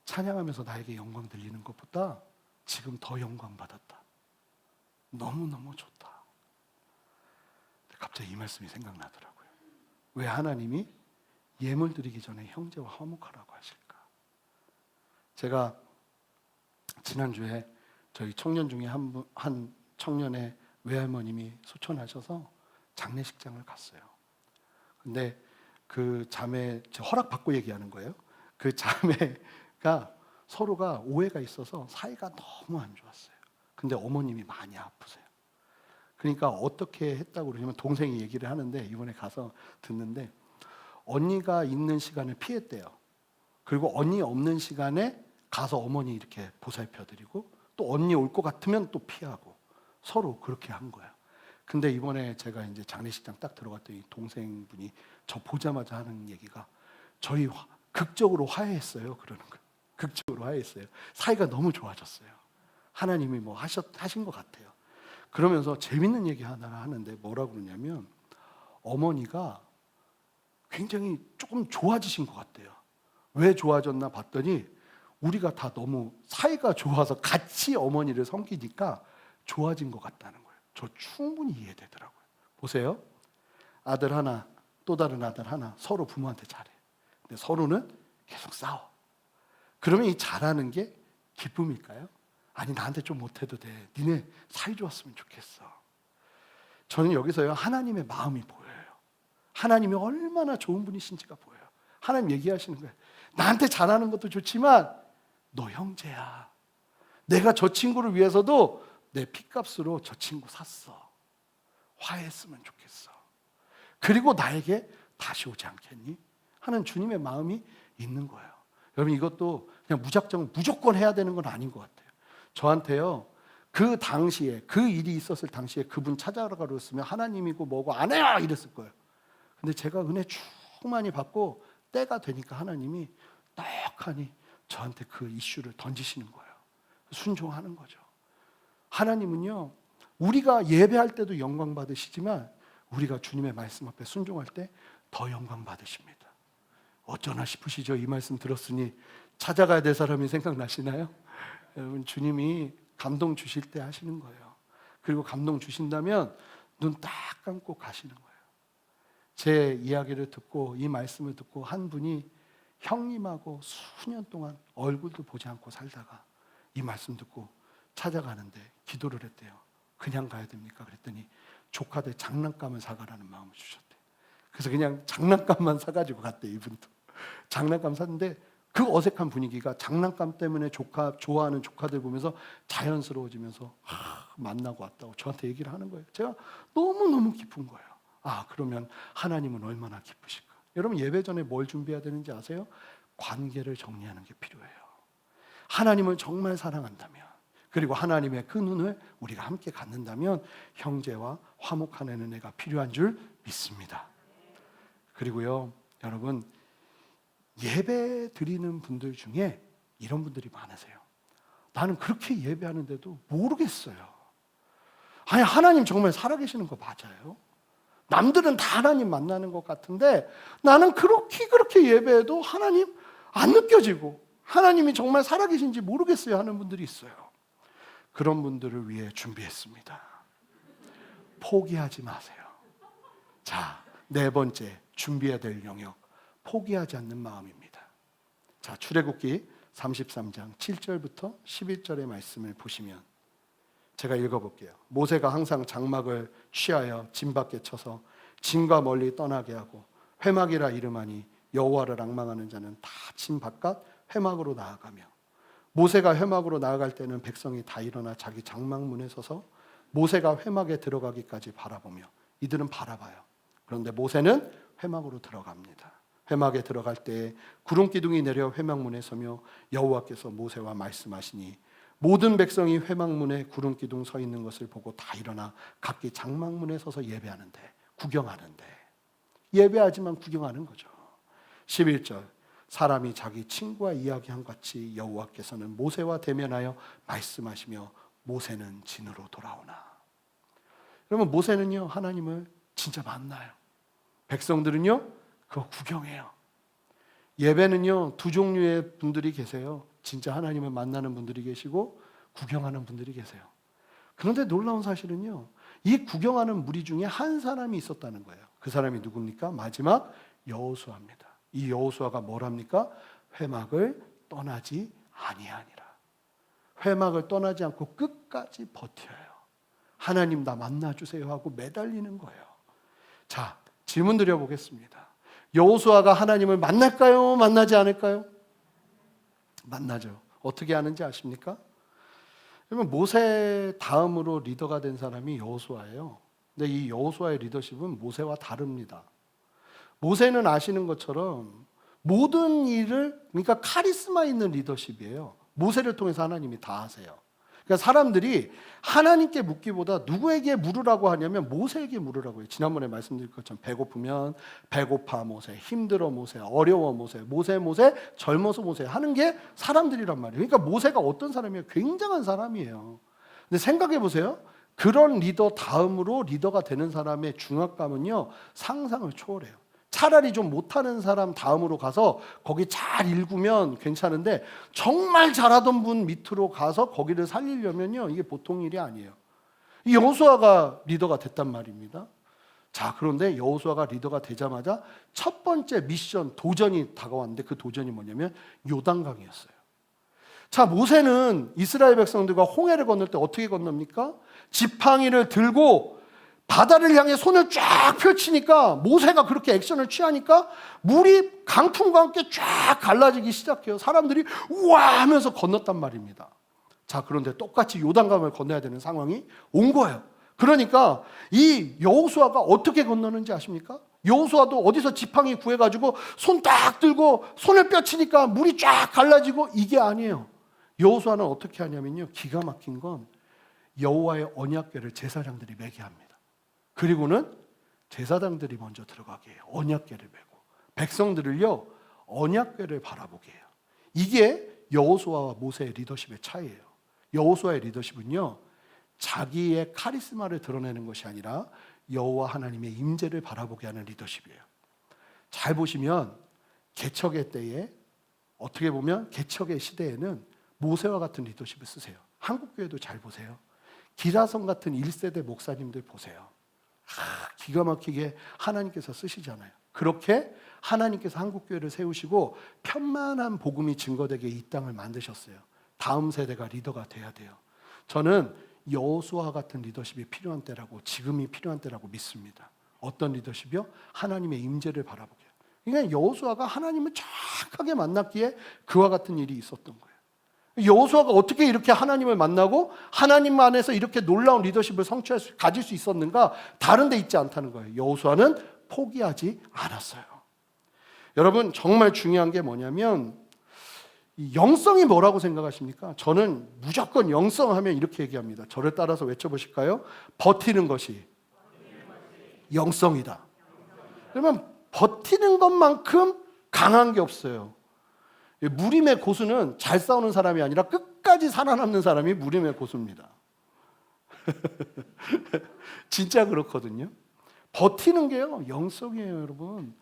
찬양하면서 나에게 영광 들리는 것보다 지금 더 영광 받았다. 너무너무 좋다. 갑자기 이 말씀이 생각나더라고요. 왜 하나님이 예물 드리기 전에 형제와 화목하라고 하실까? 제가 지난주에 저희 청년 중에 한 청년의 외할머님이 소천하셔서 장례식장을 갔어요. 근데 그 자매, 허락받고 얘기하는 거예요. 그 자매가 서로가 오해가 있어서 사이가 너무 안 좋았어요. 근데 어머님이 많이 아프세요. 그러니까 어떻게 했다고 그러냐면 동생이 얘기를 하는데 이번에 가서 듣는데 언니가 있는 시간을 피했대요. 그리고 언니 없는 시간에 가서 어머니 이렇게 보살펴드리고 또 언니 올 것 같으면 또 피하고 서로 그렇게 한 거야. 근데 이번에 제가 이제 장례식장 딱 들어갔더니 동생분이 저 보자마자 하는 얘기가 저희 극적으로 화해했어요. 그러는 거예요. 극적으로 화해했어요. 사이가 너무 좋아졌어요. 하나님이 뭐 하신 것 같아요. 그러면서 재밌는 얘기 하나 하는데 뭐라고 그러냐면 어머니가 굉장히 조금 좋아지신 것 같대요. 왜 좋아졌나 봤더니 우리가 다 너무 사이가 좋아서 같이 어머니를 섬기니까 좋아진 것 같다는 거예요. 저 충분히 이해되더라고요. 보세요. 아들 하나, 또 다른 아들 하나 서로 부모한테 잘해. 근데 서로는 계속 싸워. 그러면 이 잘하는 게 기쁨일까요? 아니 나한테 좀 못해도 돼. 니네 사이 좋았으면 좋겠어. 저는 여기서요 하나님의 마음이 보여요. 하나님이 얼마나 좋은 분이신지가 보여요. 하나님 얘기하시는 거예요. 나한테 잘하는 것도 좋지만 너 형제야. 내가 저 친구를 위해서도 내 피값으로 저 친구 샀어. 화해했으면 좋겠어. 그리고 나에게 다시 오지 않겠니? 하는 주님의 마음이 있는 거예요. 여러분 이것도 그냥 무조건 해야 되는 건 아닌 것 같아요. 저한테요 그 당시에 그 일이 있었을 당시에 그분 찾아가라고 했으면 하나님이고 뭐고 안 해요 이랬을 거예요. 근데 제가 은혜 충만히 받고 때가 되니까 하나님이 떡하니 저한테 그 이슈를 던지시는 거예요. 순종하는 거죠. 하나님은요 우리가 예배할 때도 영광 받으시지만 우리가 주님의 말씀 앞에 순종할 때 더 영광 받으십니다. 어쩌나 싶으시죠? 이 말씀 들었으니 찾아가야 될 사람이 생각나시나요? 여러분, 주님이 감동 주실 때 하시는 거예요. 그리고 감동 주신다면 눈 딱 감고 가시는 거예요. 제 이야기를 듣고 이 말씀을 듣고 한 분이 형님하고 수년 동안 얼굴도 보지 않고 살다가 이 말씀 듣고 찾아가는데 기도를 했대요. 그냥 가야 됩니까? 그랬더니 조카들 장난감을 사가라는 마음을 주셨대요. 그래서 그냥 장난감만 사가지고 갔대. 이분도 장난감 샀는데 그 어색한 분위기가 장난감 때문에 좋아하는 조카들 보면서 자연스러워지면서 만나고 왔다고 저한테 얘기를 하는 거예요. 제가 너무너무 기쁜 거예요. 그러면 하나님은 얼마나 기쁘실까? 여러분, 예배 전에 뭘 준비해야 되는지 아세요? 관계를 정리하는 게 필요해요. 하나님을 정말 사랑한다면, 그리고 하나님의 그 눈을 우리가 함께 갖는다면 형제와 화목하는 은혜가 필요한 줄 믿습니다. 그리고요, 여러분, 예배 드리는 분들 중에 이런 분들이 많으세요. 나는 그렇게 예배하는데도 모르겠어요. 아니, 하나님 정말 살아계시는 거 맞아요? 남들은 다 하나님 만나는 것 같은데 나는 그렇게 예배해도 하나님 안 느껴지고 하나님이 정말 살아계신지 모르겠어요 하는 분들이 있어요. 그런 분들을 위해 준비했습니다. 포기하지 마세요. 자, 네 번째 준비해야 될 영역, 포기하지 않는 마음입니다. 자, 출애굽기 33장 7절부터 11절의 말씀을 보시면 제가 읽어볼게요. 모세가 항상 장막을 취하여 진 밖에 쳐서 진과 멀리 떠나게 하고 회막이라 이름하니 여호와를 앙망하는 자는 다 진 바깥 회막으로 나아가며, 모세가 회막으로 나아갈 때는 백성이 다 일어나 자기 장막문에 서서 모세가 회막에 들어가기까지 바라보며, 이들은 바라봐요. 그런데 모세는 회막으로 들어갑니다. 회막에 들어갈 때 구름 기둥이 내려 회막문에 서며 여호와께서 모세와 말씀하시니 모든 백성이 회막문에 구름 기둥 서 있는 것을 보고 다 일어나 각기 장막문에 서서 예배하는데, 구경하는데, 예배하지만 구경하는 거죠. 11절, 사람이 자기 친구와 이야기한 같이 여호와께서는 모세와 대면하여 말씀하시며 모세는 진으로 돌아오나. 그러면 모세는요, 하나님을 진짜 만나요. 백성들은요, 그거 구경해요. 예배는요, 두 종류의 분들이 계세요. 진짜 하나님을 만나는 분들이 계시고 구경하는 분들이 계세요. 그런데 놀라운 사실은요, 이 구경하는 무리 중에 한 사람이 있었다는 거예요. 그 사람이 누굽니까? 마지막 여호수아입니다. 이 여호수아가 뭘 합니까? 회막을 떠나지 아니하니라. 회막을 떠나지 않고 끝까지 버텨요. 하나님 나 만나주세요 하고 매달리는 거예요. 자, 질문 드려보겠습니다. 여호수아가 하나님을 만날까요? 만나지 않을까요? 만나죠. 어떻게 하는지 아십니까? 그러면 모세 다음으로 리더가 된 사람이 여호수아예요. 근데 이 여호수아의 리더십은 모세와 다릅니다. 모세는 아시는 것처럼 모든 일을, 그러니까 카리스마 있는 리더십이에요. 모세를 통해서 하나님이 다 하세요. 그러니까 사람들이 하나님께 묻기보다 누구에게 물으라고 하냐면 모세에게 물으라고 해요. 지난번에 말씀드린 것처럼 배고프면 배고파 모세, 힘들어 모세, 어려워 모세, 모세, 젊어서 모세 하는 게 사람들이란 말이에요. 그러니까 모세가 어떤 사람이에요? 굉장한 사람이에요. 근데 생각해 보세요. 그런 리더 다음으로 리더가 되는 사람의 중압감은요, 상상을 초월해요. 차라리 좀 못하는 사람 다음으로 가서 거기 잘 읽으면 괜찮은데 정말 잘하던 분 밑으로 가서 거기를 살리려면요, 이게 보통 일이 아니에요. 이 여호수아가 리더가 됐단 말입니다. 자, 그런데 여호수아가 리더가 되자마자 첫 번째 미션, 도전이 다가왔는데 그 도전이 뭐냐면 요단강이었어요. 자, 모세는 이스라엘 백성들과 홍해를 건널 때 어떻게 건넙니까? 지팡이를 들고 바다를 향해 손을 쫙 펼치니까, 모세가 그렇게 액션을 취하니까 물이 강풍과 함께 쫙 갈라지기 시작해요. 사람들이 우와 하면서 건넜단 말입니다. 자, 그런데 똑같이 요단강을 건너야 되는 상황이 온 거예요. 그러니까 이 여호수아가 어떻게 건너는지 아십니까? 여호수아도 어디서 지팡이 구해가지고 손 딱 들고 손을 펼치니까 물이 쫙 갈라지고, 이게 아니에요. 여호수아는 어떻게 하냐면요, 기가 막힌 건 여호와의 언약궤를 제사장들이 매게 합니다. 그리고는 제사장들이 먼저 들어가게 해요. 언약궤를 메고 백성들을요, 언약궤를 바라보게 해요. 이게 여호수아와 모세의 리더십의 차이예요. 여호수아의 리더십은요, 자기의 카리스마를 드러내는 것이 아니라 여호와 하나님의 임재를 바라보게 하는 리더십이에요. 잘 보시면 개척의 때에, 어떻게 보면 개척의 시대에는 모세와 같은 리더십을 쓰세요. 한국교회도 잘 보세요. 기라성 같은 1세대 목사님들 보세요. 기가 막히게 하나님께서 쓰시잖아요. 그렇게 하나님께서 한국교회를 세우시고 편만한 복음이 증거되게 이 땅을 만드셨어요. 다음 세대가 리더가 돼야 돼요. 저는 여호수아 같은 리더십이 필요한 때라고, 지금이 필요한 때라고 믿습니다. 어떤 리더십이요? 하나님의 임재를 바라보게. 그러니까 여호수아가 하나님을 정확하게 만났기에 그와 같은 일이 있었던 거예요. 여호수아가 어떻게 이렇게 하나님을 만나고 하나님 안에서 이렇게 놀라운 리더십을 가질 수 있었는가? 다른 데 있지 않다는 거예요. 여호수아는 포기하지 않았어요. 여러분, 정말 중요한 게 뭐냐면 이 영성이 뭐라고 생각하십니까? 저는 무조건 영성하면 이렇게 얘기합니다. 저를 따라서 외쳐보실까요? 버티는 것이 영성이다. 그러면 버티는 것만큼 강한 게 없어요. 무림의 고수는 잘 싸우는 사람이 아니라 끝까지 살아남는 사람이 무림의 고수입니다. 진짜 그렇거든요. 버티는 게요, 영성이에요, 여러분.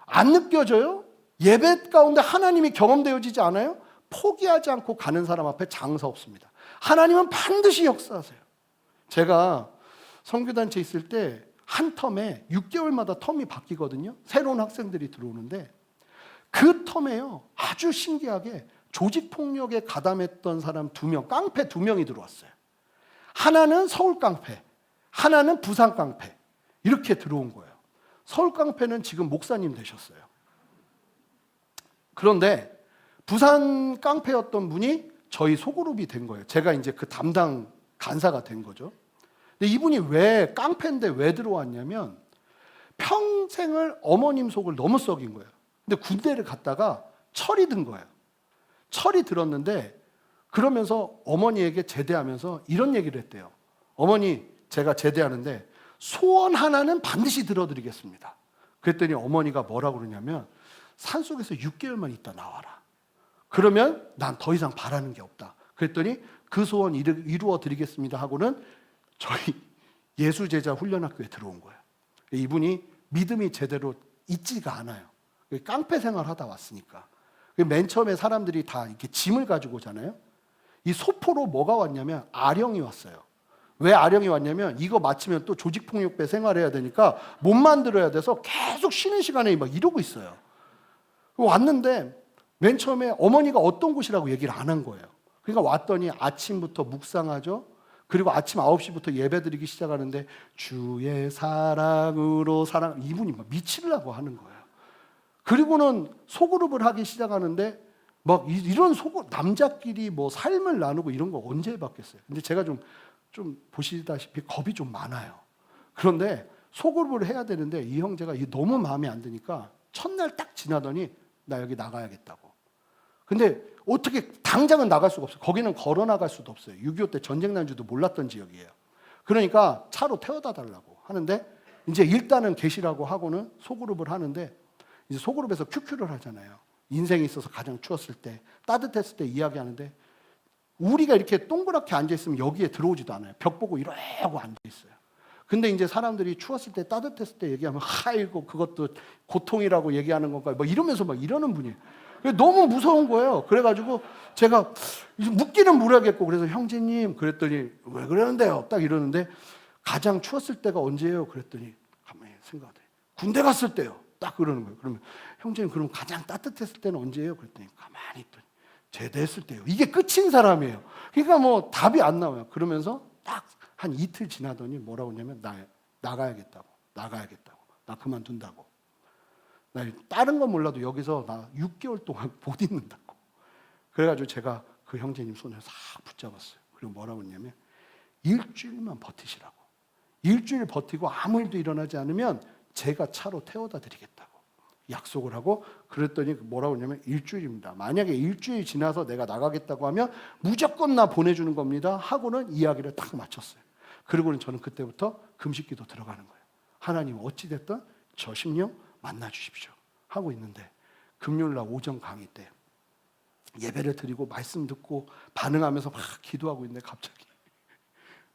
안 느껴져요? 예배 가운데 하나님이 경험되어지지 않아요? 포기하지 않고 가는 사람 앞에 장사 없습니다. 하나님은 반드시 역사하세요. 제가 선교단체 있을 때 한 텀에 6개월마다 텀이 바뀌거든요. 새로운 학생들이 들어오는데 그 텀에요, 아주 신기하게 조직폭력에 가담했던 사람 2명, 깡패 2명이 들어왔어요. 하나는 서울 깡패, 하나는 부산 깡패. 이렇게 들어온 거예요. 서울 깡패는 지금 목사님 되셨어요. 그런데 부산 깡패였던 분이 저희 소그룹이 된 거예요. 제가 이제 그 담당 간사가 된 거죠. 근데 이분이 왜 깡패인데 왜 들어왔냐면 평생을 어머님 속을 너무 썩인 거예요. 근데 군대를 갔다가 철이 든 거예요. 철이 들었는데 그러면서 어머니에게 제대하면서 이런 얘기를 했대요. 어머니, 제가 제대하는데 소원 하나는 반드시 들어드리겠습니다. 그랬더니 어머니가 뭐라고 그러냐면 산속에서 6개월만 있다 나와라. 그러면 난 더 이상 바라는 게 없다. 그랬더니 그 소원 이루어 드리겠습니다 하고는 저희 예수제자 훈련학교에 들어온 거예요. 이분이 믿음이 제대로 있지가 않아요. 깡패 생활하다 왔으니까. 맨 처음에 사람들이 다 이렇게 짐을 가지고 오잖아요. 이 소포로 뭐가 왔냐면 아령이 왔어요. 왜 아령이 왔냐면 이거 마치면 또 조직폭력배 생활해야 되니까 못 만들어야 돼서 계속 쉬는 시간에 막 이러고 있어요. 왔는데 맨 처음에 어머니가 어떤 곳이라고 얘기를 안 한 거예요. 그러니까 왔더니 아침부터 묵상하죠. 그리고 아침 9시부터 예배 드리기 시작하는데 주의 사랑으로 사랑, 이분이 막 미치려고 하는 거예요. 그리고는 소그룹을 하기 시작하는데 막 이런 남자끼리 뭐 삶을 나누고 이런 거 언제 해봤겠어요. 근데 제가 좀 보시다시피 겁이 좀 많아요. 그런데 소그룹을 해야 되는데 이 형제가 너무 마음에 안 드니까 첫날 딱 지나더니 나 여기 나가야겠다고. 근데 어떻게 당장은 나갈 수가 없어요. 거기는 걸어 나갈 수도 없어요. 6.25 때 전쟁 난 줄도 몰랐던 지역이에요. 그러니까 차로 태워다 달라고 하는데 이제 일단은 계시라고 하고는 소그룹을 하는데 이제 소그룹에서 큐큐를 하잖아요. 인생에 있어서 가장 추웠을 때, 따뜻했을 때 이야기하는데 우리가 이렇게 동그랗게 앉아있으면 여기에 들어오지도 않아요. 벽 보고 이러고 앉아있어요. 근데 이제 사람들이 추웠을 때, 따뜻했을 때 얘기하면 아이고 그것도 고통이라고 얘기하는 건가 뭐 이러면서 막 이러는 분이에요. 너무 무서운 거예요. 그래가지고 제가 묻기는 물어야겠고 그래서 형제님 그랬더니 왜 그러는데요? 딱 이러는데 가장 추웠을 때가 언제예요? 그랬더니 가만히 생각해. 군대 갔을 때요. 딱 그러는 거예요. 그러면 형제님 그럼 가장 따뜻했을 때는 언제예요? 그랬더니 가만히 있더니 제대했을 때요. 이게 끝인 사람이에요. 그러니까 뭐 답이 안 나와요. 그러면서 딱 한 이틀 지나더니 뭐라고 하냐면 나가야겠다고. 나 그만둔다고. 나 다른 건 몰라도 여기서 나 6개월 동안 못 있는다고. 그래가지고 제가 그 형제님 손을 싹 붙잡았어요. 그리고 뭐라고 했냐면 일주일만 버티시라고. 일주일 버티고 아무 일도 일어나지 않으면 제가 차로 태워다 드리겠다고 약속을 하고 그랬더니 뭐라고 했냐면 일주일입니다. 만약에 일주일 지나서 내가 나가겠다고 하면 무조건 나 보내주는 겁니다 하고는 이야기를 딱 마쳤어요. 그리고는 저는 그때부터 금식기도 들어가는 거예요. 하나님 어찌됐든 저 심령 만나주십시오 하고 있는데 금요일날 오전 강의 때 예배를 드리고 말씀 듣고 반응하면서 막 기도하고 있는데 갑자기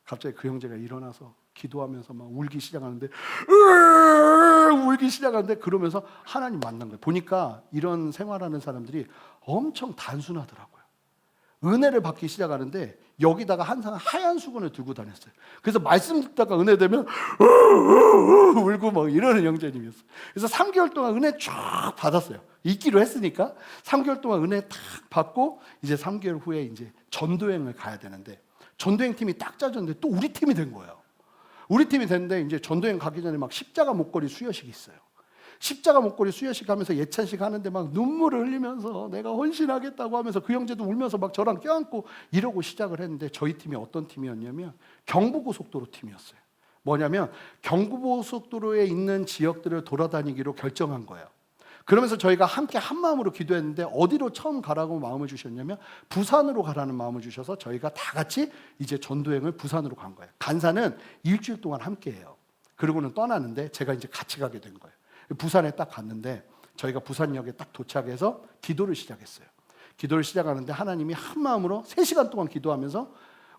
갑자기 그 형제가 일어나서 기도하면서 막 울기 시작하는데 그러면서 하나님 만난 거예요. 보니까 이런 생활하는 사람들이 엄청 단순하더라고요. 은혜를 받기 시작하는데 여기다가 항상 하얀 수건을 들고 다녔어요. 그래서 말씀 듣다가 은혜 되면 울고 막 이러는 형제님이었어요. 그래서 3개월 동안 은혜 쫙 받았어요. 있기로 했으니까 3개월 동안 은혜 탁 받고 이제 3개월 후에 이제 전도행을 가야 되는데 전도행 팀이 딱 짜졌는데 또 우리 팀이 된 거예요. 우리 팀이 됐는데 이제 전도행 가기 전에 막 십자가 목걸이 수여식이 있어요. 십자가 목걸이 수여식 하면서 예찬식 하는데 막 눈물을 흘리면서 내가 헌신하겠다고 하면서 그 형제도 울면서 막 저랑 껴안고 이러고 시작을 했는데 저희 팀이 어떤 팀이었냐면 경부고속도로 팀이었어요. 뭐냐면 경부고속도로에 있는 지역들을 돌아다니기로 결정한 거예요. 그러면서 저희가 함께 한 마음으로 기도했는데 어디로 처음 가라고 마음을 주셨냐면 부산으로 가라는 마음을 주셔서 저희가 다 같이 이제 전도행을 부산으로 간 거예요. 간사는 일주일 동안 함께 해요. 그러고는 떠나는데 제가 이제 같이 가게 된 거예요. 부산에 딱 갔는데 저희가 부산역에 딱 도착해서 기도를 시작했어요. 기도를 시작하는데 하나님이 한 마음으로 3시간 동안 기도하면서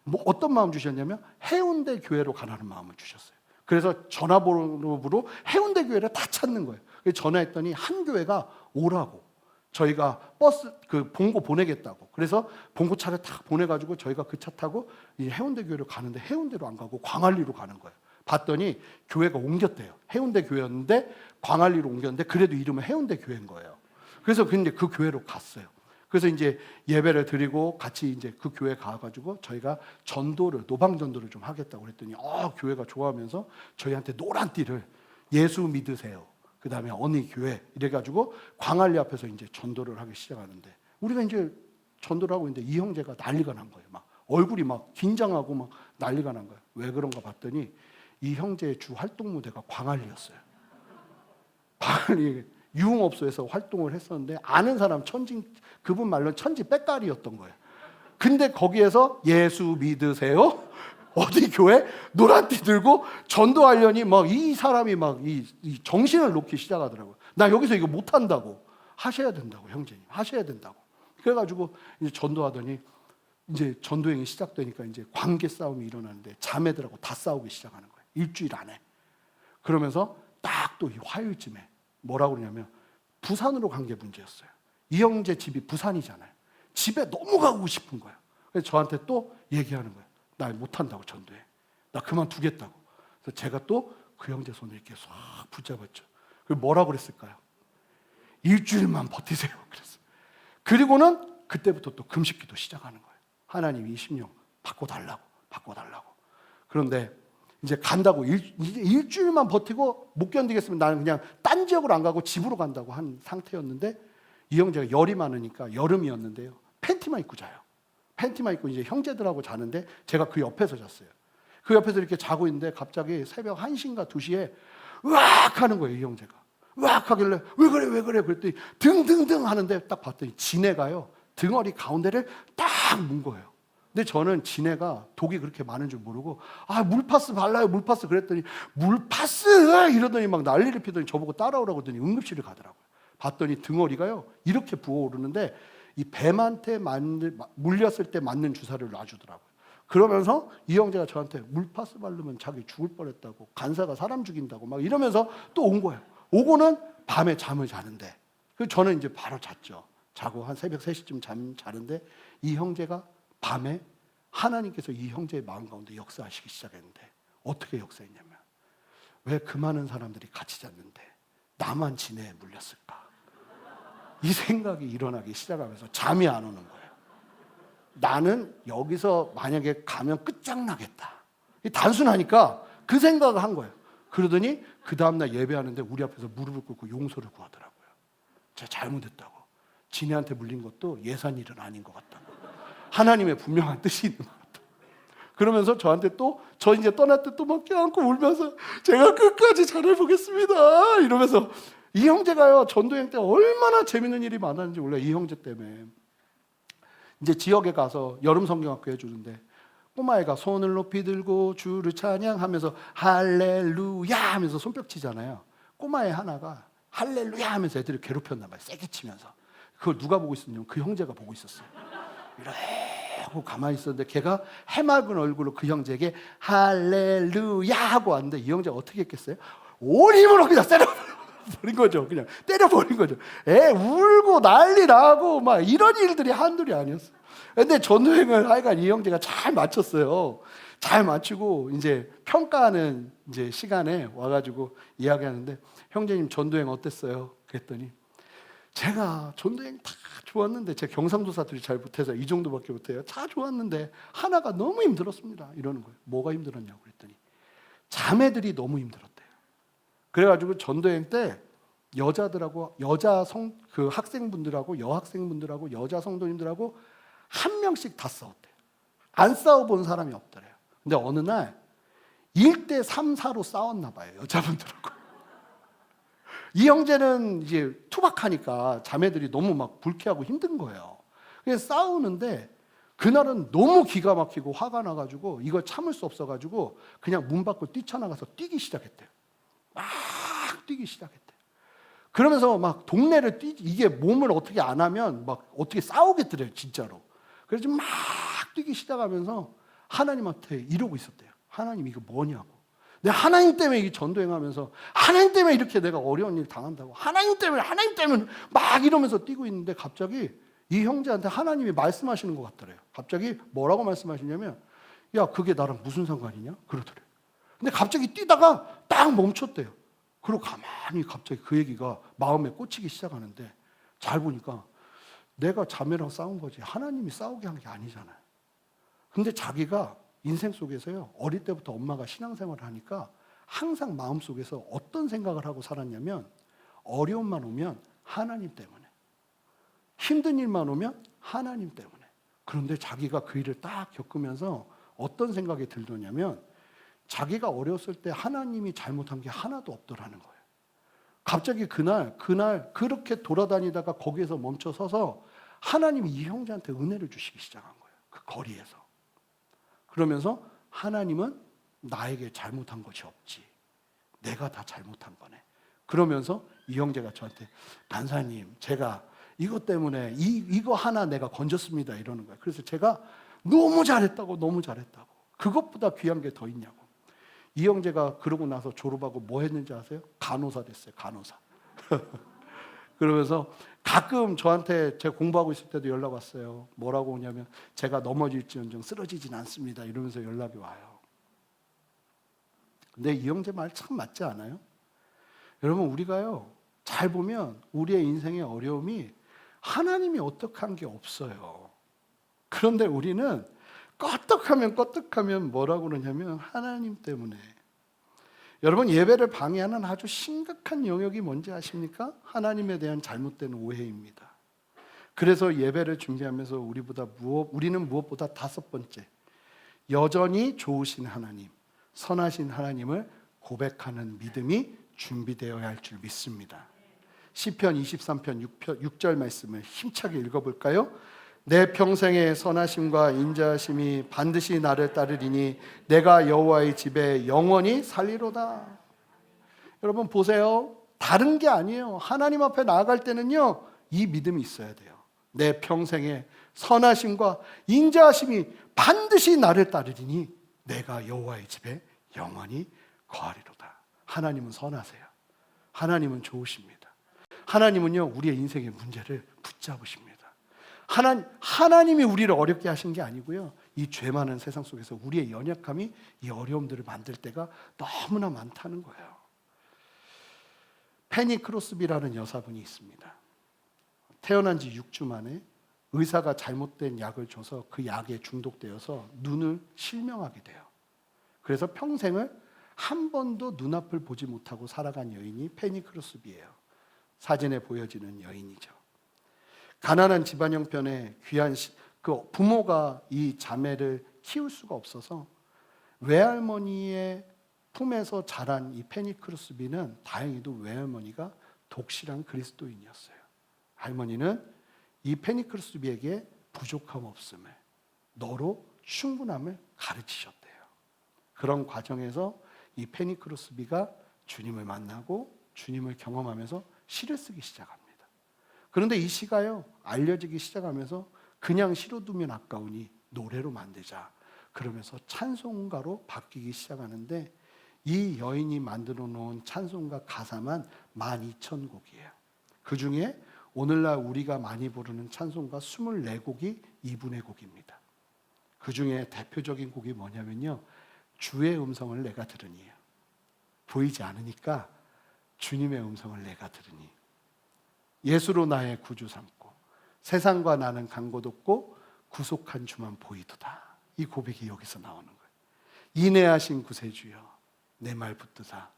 뭐 어떤 마음 주셨냐면 해운대 교회로 가라는 마음을 주셨어요. 그래서 전화번호로 해운대 교회를 다 찾는 거예요. 그래서 전화했더니 한 교회가 오라고 저희가 버스 그 봉고 보내겠다고. 그래서 봉고차를 딱 보내가지고 저희가 그 차 타고 이 해운대 교회로 가는데 해운대로 안 가고 광안리로 가는 거예요. 봤더니 교회가 옮겼대요. 해운대 교회였는데 광안리로 옮겼는데 그래도 이름은 해운대 교회인 거예요. 그래서 근데 그 교회로 갔어요. 그래서 이제 예배를 드리고 같이 이제 그 교회 가가지고 저희가 전도를 노방 전도를 좀 하겠다고 그랬더니 교회가 좋아하면서 저희한테 노란 띠를 예수 믿으세요. 그 다음에 어느 교회 이래가지고 광안리 앞에서 이제 전도를 하기 시작하는데 우리가 이제 전도를 하고 있는데 이 형제가 난리가 난 거예요. 막 얼굴이 막 긴장하고 막 난리가 난 거예요. 왜 그런가 봤더니 이 형제의 주 활동 무대가 광안리였어요. 광안리 유흥업소에서 활동을 했었는데 아는 사람 그분 말로는 천지 빽가리였던 거예요. 근데 거기에서 예수 믿으세요? 어디 교회 노란띠 들고 전도하려니 막 이 사람이 막 이 정신을 놓기 시작하더라고요. 나 여기서 이거 못 한다고. 하셔야 된다고 형제님 하셔야 된다고. 그래가지고 이제 전도하더니 이제 전도행이 시작되니까 이제 관계 싸움이 일어나는데 자매들하고 다 싸우기 시작하는 거예요. 일주일 안에. 그러면서 딱 또 이 화요일쯤에 뭐라고 그러냐면 부산으로 간 게 문제였어요. 이 형제 집이 부산이잖아요. 집에 너무 가고 싶은 거예요. 그래서 저한테 또 얘기하는 거예요. 나 못한다고 전도해. 나 그만두겠다고. 그래서 제가 또 그 형제 손을 이렇게 싹 붙잡았죠. 그리고 뭐라고 그랬을까요? 일주일만 버티세요. 그랬어요. 그리고는 그때부터 또 금식기도 시작하는 거예요. 하나님 이 심령 바꿔달라고. 그런데 이제 간다고 일주일만 버티고 못 견디겠으면 나는 그냥 딴 지역으로 안 가고 집으로 간다고 한 상태였는데 이 형제가 열이 많으니까 여름이었는데요. 팬티만 입고 자요. 팬티만 입고 이제 형제들하고 자는데 제가 그 옆에서 잤어요. 그 옆에서 이렇게 자고 있는데 갑자기 새벽 1시인가 2시에 으악 하는 거예요. 이 형제가. 으악 하길래 왜 그래 그랬더니 등등등 하는데 딱 봤더니 지네가요. 등허리 가운데를 딱 문 거예요. 근데 저는 지네가 독이 그렇게 많은 줄 모르고 물파스 발라요 물파스 그랬더니 물파스 이러더니 막 난리를 피더니 저보고 따라오라고 하더니 응급실을 가더라고요. 봤더니 등허리가요 이렇게 부어오르는데 이 뱀한테 물렸을 때 맞는 주사를 놔주더라고요. 그러면서 이 형제가 저한테 물파스 바르면 자기 죽을 뻔했다고 간사가 사람 죽인다고 막 이러면서 또 온 거예요. 오고는 밤에 잠을 자는데 저는 이제 바로 잤죠. 자고 한 새벽 3시쯤 자는데 이 형제가 밤에 하나님께서 이 형제의 마음 가운데 역사하시기 시작했는데 어떻게 역사했냐면 왜 그 많은 사람들이 같이 잤는데 나만 진해에 물렸을까? 이 생각이 일어나기 시작하면서 잠이 안 오는 거예요. 나는 여기서 만약에 가면 끝장나겠다. 단순하니까 그 생각을 한 거예요. 그러더니 그 다음날 예배하는데 우리 앞에서 무릎을 꿇고 용서를 구하더라고요. 제가 잘못했다고. 지네한테 물린 것도 예산 일은 아닌 것 같다고. 하나님의 분명한 뜻이 있는 것 같다고. 그러면서 저한테 저 이제 떠날 때 또 막 껴안고 울면서 제가 끝까지 잘해보겠습니다. 이러면서 이 형제가요 전도행 때 얼마나 재밌는 일이 많았는지 몰라요. 이 형제 때문에. 이제 지역에 가서 여름 성경학교 해주는데 꼬마애가 손을 높이 들고 주를 찬양하면서 할렐루야 하면서 손뼉 치잖아요. 꼬마애 하나가 할렐루야 하면서 애들을 괴롭혔나 봐요. 세게 치면서. 그걸 누가 보고 있었냐면 그 형제가 보고 있었어요. 하고 가만히 있었는데 걔가 해맑은 얼굴로 그 형제에게 할렐루야 하고 왔는데 이 형제가 어떻게 했겠어요? 온 힘으로 그냥 때려버린 거죠. 그냥 때려버린 거죠. 애 울고 난리 나고 막 이런 일들이 한둘이 아니었어요. 근데 전도행을 하여간 이 형제가 잘 마쳤어요. 잘 마치고 이제 평가하는 이제 시간에 와가지고 이야기하는데 형제님 전도행 어땠어요? 그랬더니 제가 전도행 다 좋았는데 제 경상도사들이 잘 못해서 이 정도밖에 못해요. 다 좋았는데 하나가 너무 힘들었습니다. 이러는 거예요. 뭐가 힘들었냐고 그랬더니 자매들이 너무 힘들었대요. 그래가지고 전도행 때 여자들하고 그 학생분들하고 여학생분들하고 여자 성도님들하고 한 명씩 다 싸웠대요. 안 싸워본 사람이 없더래요. 근데 어느 날 1대 3, 4로 싸웠나 봐요. 여자분들하고. 이 형제는 이제 투박하니까 자매들이 너무 막 불쾌하고 힘든 거예요. 그래서 싸우는데 그날은 너무 기가 막히고 화가 나가지고 이걸 참을 수 없어가지고 그냥 문 밖으로 뛰쳐나가서 뛰기 시작했대요. 막 뛰기 시작했대요. 그러면서 막 동네를 이게 몸을 어떻게 안 하면 막 어떻게 싸우겠더래요, 진짜로. 그래서 막 뛰기 시작하면서 하나님한테 이러고 있었대요. 하나님 이거 뭐냐고. 내가 하나님 때문에 이 전도행하면서 하나님 때문에 이렇게 내가 어려운 일 당한다고. 하나님 때문에 막 이러면서 뛰고 있는데 갑자기 이 형제한테 하나님이 말씀하시는 것 같더래요. 갑자기 뭐라고 말씀하시냐면 야 그게 나랑 무슨 상관이냐? 그러더래요. 근데 갑자기 뛰다가 딱 멈췄대요. 그리고 가만히 갑자기 그 얘기가 마음에 꽂히기 시작하는데 잘 보니까 내가 자매랑 싸운 거지 하나님이 싸우게 한 게 아니잖아요. 근데 자기가 인생 속에서요 어릴 때부터 엄마가 신앙생활을 하니까 항상 마음속에서 어떤 생각을 하고 살았냐면 어려움만 오면 하나님 때문에 힘든 일만 오면 하나님 때문에. 그런데 자기가 그 일을 딱 겪으면서 어떤 생각이 들더냐면 자기가 어렸을 때 하나님이 잘못한 게 하나도 없더라는 거예요. 갑자기 그날 그렇게 돌아다니다가 거기에서 멈춰 서서 하나님이 이 형제한테 은혜를 주시기 시작한 거예요. 그 거리에서. 그러면서 하나님은 나에게 잘못한 것이 없지. 내가 다 잘못한 거네. 그러면서 이 형제가 저한테 간사님 제가 이것 때문에 이거 하나 내가 건졌습니다 이러는 거예요. 그래서 제가 너무 잘했다고 그것보다 귀한 게 더 있냐고. 이 형제가 그러고 나서 졸업하고 뭐 했는지 아세요? 간호사 됐어요. 간호사. 그러면서 가끔 저한테 제가 공부하고 있을 때도 연락 왔어요. 뭐라고 오냐면 제가 넘어질지언정 쓰러지진 않습니다 이러면서 연락이 와요. 근데 이 형제 말 참 맞지 않아요? 여러분 우리가요 잘 보면 우리의 인생의 어려움이 하나님이 어떻게 한 게 없어요. 그런데 우리는 껐떡하면 뭐라고 그러냐면 하나님 때문에. 여러분 예배를 방해하는 아주 심각한 영역이 뭔지 아십니까? 하나님에 대한 잘못된 오해입니다. 그래서 예배를 준비하면서 우리는 무엇보다 5번째 여전히 좋으신 하나님, 선하신 하나님을 고백하는 믿음이 준비되어야 할 줄 믿습니다. 시편 23편 6절 말씀을 힘차게 읽어볼까요? 내 평생의 선하심과 인자하심이 반드시 나를 따르리니 내가 여호와의 집에 영원히 살리로다. 여러분 보세요. 다른 게 아니에요. 하나님 앞에 나아갈 때는요 이 믿음이 있어야 돼요. 내 평생의 선하심과 인자하심이 반드시 나를 따르리니 내가 여호와의 집에 영원히 거하리로다. 하나님은 선하세요. 하나님은 좋으십니다. 하나님은요 우리의 인생의 문제를 붙잡으십니다. 하나님이 우리를 어렵게 하신 게 아니고요 이 죄 많은 세상 속에서 우리의 연약함이 이 어려움들을 만들 때가 너무나 많다는 거예요. 페니 크로스비라는 여사분이 있습니다. 태어난 지 6주 만에 의사가 잘못된 약을 줘서 그 약에 중독되어서 눈을 실명하게 돼요. 그래서 평생을 한 번도 눈앞을 보지 못하고 살아간 여인이 페니 크로스비예요. 사진에 보여지는 여인이죠. 가난한 집안 형편에 그 부모가 이 자매를 키울 수가 없어서 외할머니의 품에서 자란 이 페니 크로스비는 다행히도 외할머니가 독실한 그리스도인이었어요. 할머니는 이 페니 크로스비에게 부족함 없음을, 너로 충분함을 가르치셨대요. 그런 과정에서 이 페니 크로스비가 주님을 만나고 주님을 경험하면서 시를 쓰기 시작합니다. 그런데 이 시가요 알려지기 시작하면서 그냥 시로 두면 아까우니 노래로 만들자. 그러면서 찬송가로 바뀌기 시작하는데 이 여인이 만들어 놓은 찬송가 가사만 12,000곡이에요. 그 중에 오늘날 우리가 많이 부르는 찬송가 24곡이 이분의 곡입니다. 그 중에 대표적인 곡이 뭐냐면요, 주의 음성을 내가 들으니요. 보이지 않으니까 주님의 음성을 내가 들으니, 예수로 나의 구주 삼고 세상과 나는 간곳 없고 구속한 주만 보이도다. 이 고백이 여기서 나오는 거예요. 인애하신 구세주여 내 말 붙드사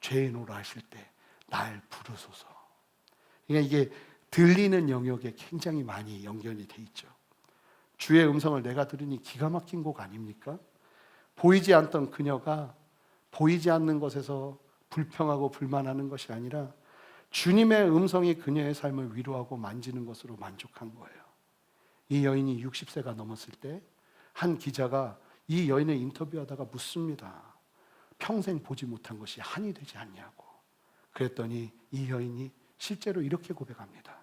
죄인으로 하실 때 날 부르소서. 그러니까 이게 들리는 영역에 굉장히 많이 연결이 돼 있죠. 주의 음성을 내가 들으니 기가 막힌 곡 아닙니까? 보이지 않던 그녀가 보이지 않는 것에서 불평하고 불만하는 것이 아니라 주님의 음성이 그녀의 삶을 위로하고 만지는 것으로 만족한 거예요. 이 여인이 60세가 넘었을 때 한 기자가 이 여인을 인터뷰하다가 묻습니다. 평생 보지 못한 것이 한이 되지 않냐고. 그랬더니 이 여인이 실제로 이렇게 고백합니다.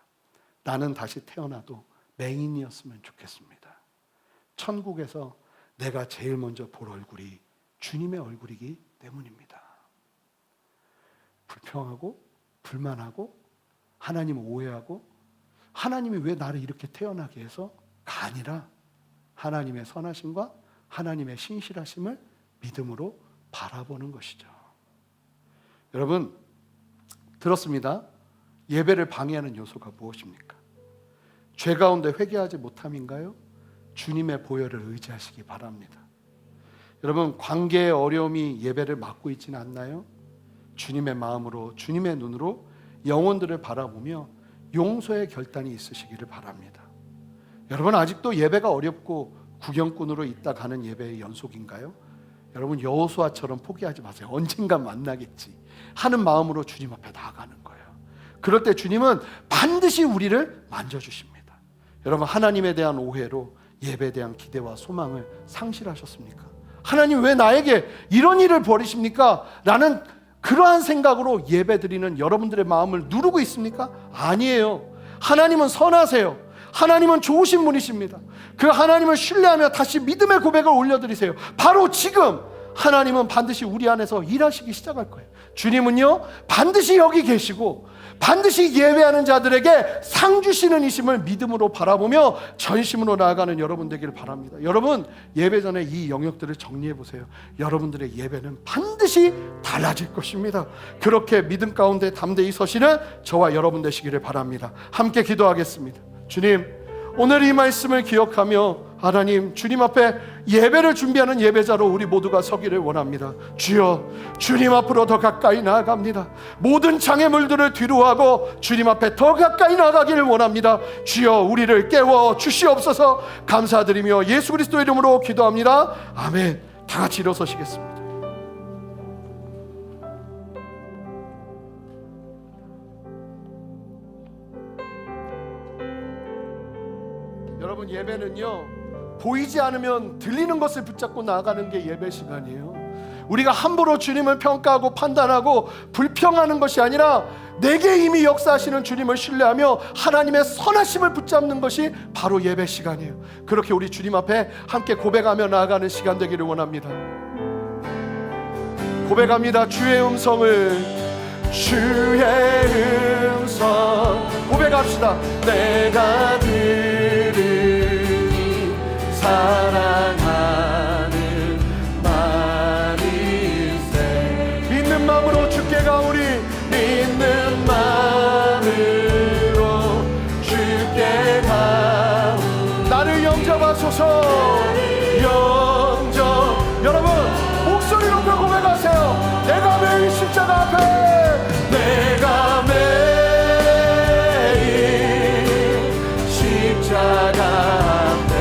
나는 다시 태어나도 맹인이었으면 좋겠습니다. 천국에서 내가 제일 먼저 볼 얼굴이 주님의 얼굴이기 때문입니다. 불평하고 불만하고 하나님을 오해하고 하나님이 왜 나를 이렇게 태어나게 해서가 아니라 하나님의 선하심과 하나님의 신실하심을 믿음으로 바라보는 것이죠. 여러분 들었습니다. 예배를 방해하는 요소가 무엇입니까? 죄 가운데 회개하지 못함인가요? 주님의 보혈을 의지하시기 바랍니다. 여러분 관계의 어려움이 예배를 막고 있지는 않나요? 주님의 마음으로 주님의 눈으로 영혼들을 바라보며 용서의 결단이 있으시기를 바랍니다. 여러분 아직도 예배가 어렵고 구경꾼으로 있다 가는 예배의 연속인가요? 여러분 여호수아처럼 포기하지 마세요. 언젠가 만나겠지 하는 마음으로 주님 앞에 나아가는 거예요. 그럴 때 주님은 반드시 우리를 만져주십니다. 여러분 하나님에 대한 오해로 예배에 대한 기대와 소망을 상실하셨습니까? 하나님 왜 나에게 이런 일을 벌이십니까? 라는 그러한 생각으로 예배 드리는 여러분들의 마음을 누르고 있습니까? 아니에요. 하나님은 선하세요. 하나님은 좋으신 분이십니다. 그 하나님을 신뢰하며 다시 믿음의 고백을 올려드리세요. 바로 지금 하나님은 반드시 우리 안에서 일하시기 시작할 거예요. 주님은요 반드시 여기 계시고 반드시 예배하는 자들에게 상 주시는 이심을 믿음으로 바라보며 전심으로 나아가는 여러분 되기를 바랍니다. 여러분 예배 전에 이 영역들을 정리해 보세요. 여러분들의 예배는 반드시 달라질 것입니다. 그렇게 믿음 가운데 담대히 서시는 저와 여러분 되시기를 바랍니다. 함께 기도하겠습니다. 주님 오늘 이 말씀을 기억하며 하나님 주님 앞에 예배를 준비하는 예배자로 우리 모두가 서기를 원합니다. 주여 주님 앞으로 더 가까이 나아갑니다. 모든 장애물들을 뒤로하고 주님 앞에 더 가까이 나아가기를 원합니다. 주여 우리를 깨워 주시옵소서. 감사드리며 예수 그리스도 이름으로 기도합니다. 아멘. 다 같이 일어서시겠습니다. 여러분 예배는요 보이지 않으면 들리는 것을 붙잡고 나아가는 게 예배 시간이에요. 우리가 함부로 주님을 평가하고 판단하고 불평하는 것이 아니라 내게 이미 역사하시는 주님을 신뢰하며 하나님의 선하심을 붙잡는 것이 바로 예배 시간이에요. 그렇게 우리 주님 앞에 함께 고백하며 나아가는 시간 되기를 원합니다. 고백합니다. 주의 음성을 주의 음성 고백합시다. 내가 들으니 사랑하는 말일세. 믿는 마음으로 주께 가오리. 믿는 마음으로 주께 가오리. 나를 영접하소서. 영접. 여러분 목소리 높여 고백하세요. 내가 매일 십자가 앞에 내가 매일 십자가 앞에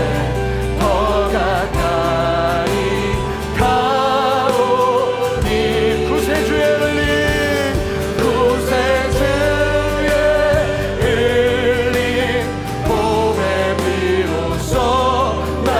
더 가까이 가오니. 구세주의 흘림 구세주의 흘림 몸에 비로소 나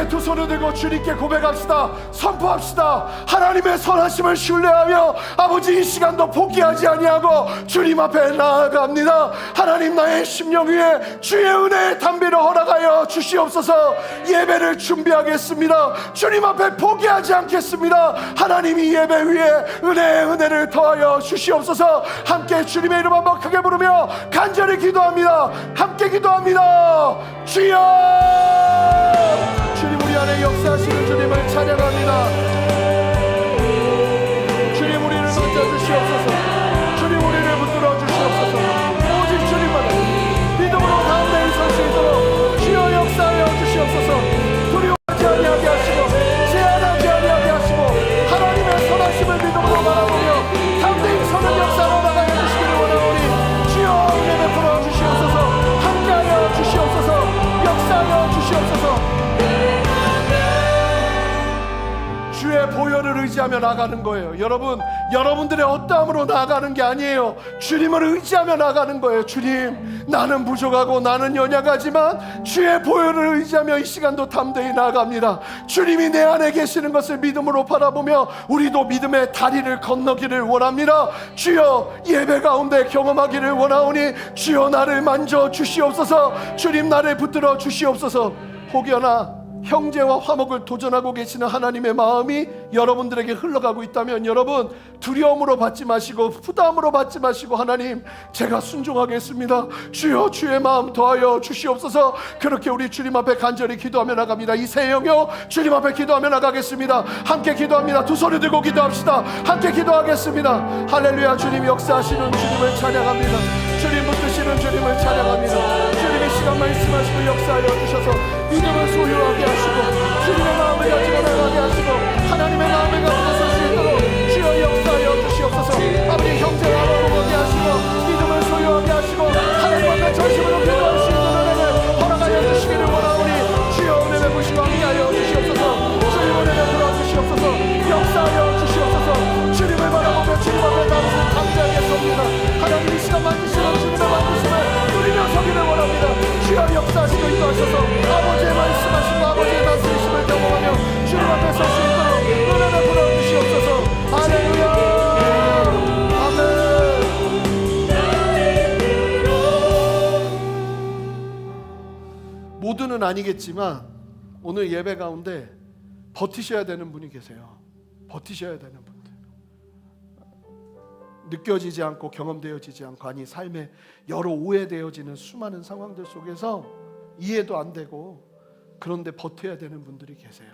함께 두 손을 들고 주님께 고백합시다. 선포합시다. 하나님의 선하심을 신뢰하며 아버지 이 시간도 포기하지 아니하고 주님 앞에 나아갑니다. 하나님 나의 심령 위에 주의 은혜의 담비를 허락하여 주시옵소서. 예배를 준비하겠습니다. 주님 앞에 포기하지 않겠습니다. 하나님 이 예배 위에 은혜를 더하여 주시옵소서. 함께 주님의 이름 한번 크게 부르며 간절히 기도합니다. 함께 기도합니다. 주여, 주님 우리 안에 역사하시는 주님을 찬양합니다. 주님 우리를 만져주시옵소서. 주님 우리를 붙들어 주시옵소서. 오직 주님만 믿음으로 가운데 설 수 있도록 주여 역사하여 주시옵소서. 두려워하지 아니하게 하시고 제한하지 아니하게 하시고 하나님의 선하심을 믿음으로 바라보며 담대히 선한 역사로 나가여 주시기를 원하오니 주여 은혜 베풀어 주시옵소서. 함께하여 주시옵소서. 역사하여 주시옵소서. 주의 보혈을 의지하며 나가는 거예요. 여러분, 여러분들의 어떠함으로 나가는 게 아니에요. 주님을 의지하며 나가는 거예요. 주님, 나는 부족하고 나는 연약하지만 주의 보혈을 의지하며 이 시간도 담대히 나아갑니다. 주님이 내 안에 계시는 것을 믿음으로 바라보며 우리도 믿음의 다리를 건너기를 원합니다. 주여, 예배 가운데 경험하기를 원하오니 주여 나를 만져 주시옵소서. 주님 나를 붙들어 주시옵소서. 혹여나 형제와 화목을 도전하고 계시는 하나님의 마음이 여러분들에게 흘러가고 있다면 여러분 두려움으로 받지 마시고 부담으로 받지 마시고 하나님 제가 순종하겠습니다. 주여 주의 마음 더하여 주시옵소서. 그렇게 우리 주님 앞에 간절히 기도하며 나갑니다. 이 새 영역 주님 앞에 기도하며 나가겠습니다. 함께 기도합니다. 두 손을 들고 기도합시다. 함께 기도하겠습니다. 할렐루야. 주님 역사하시는 주님을 찬양합니다. 주님 붙드시는 주님을 찬양합니다. 주님의 시간 말씀하시고 역사하여 주셔서 믿음을 소유하게 하시고 주님의 마음을 가지고 나가게 하시고 하나님의 마음을 가지고 설 수 있도록 주여 역사하여 주시옵소서. 아버지 형제와 화목하게 하시고 믿음을 소유하게 하시고 하나님 앞에 전심으로 기도할 수 있는 은혜를 허락하여 주시기를 원하오니 주여 은혜 베푸시고 함께하여 주시옵소서. 주님 은혜 베풀어 주시옵소서. 역사하여 주시옵소서. 주님을 바라보며 주님 앞에 나무를 담대하게 섭니다. 하나님 이 시간 만드시는 주님의 만드심을 누리며 서기를 원합니다. 주여 역사하시고 인도하셔서 아버지의 말씀하시고 아버지의 다스리심을 경험하며 주님 앞에 설 수 있도록 은혜를 베풀어 주시옵소서. 할렐루야. 아멘. 모두는 아니겠지만 오늘 예배 가운데 버티셔야 되는 분이 계세요. 버티셔야 되는 분들, 느껴지지 않고 경험되어지지 않고 아니 삶에 여러 오해되어지는 수많은 상황들 속에서 이해도 안 되고 그런데 버텨야 되는 분들이 계세요.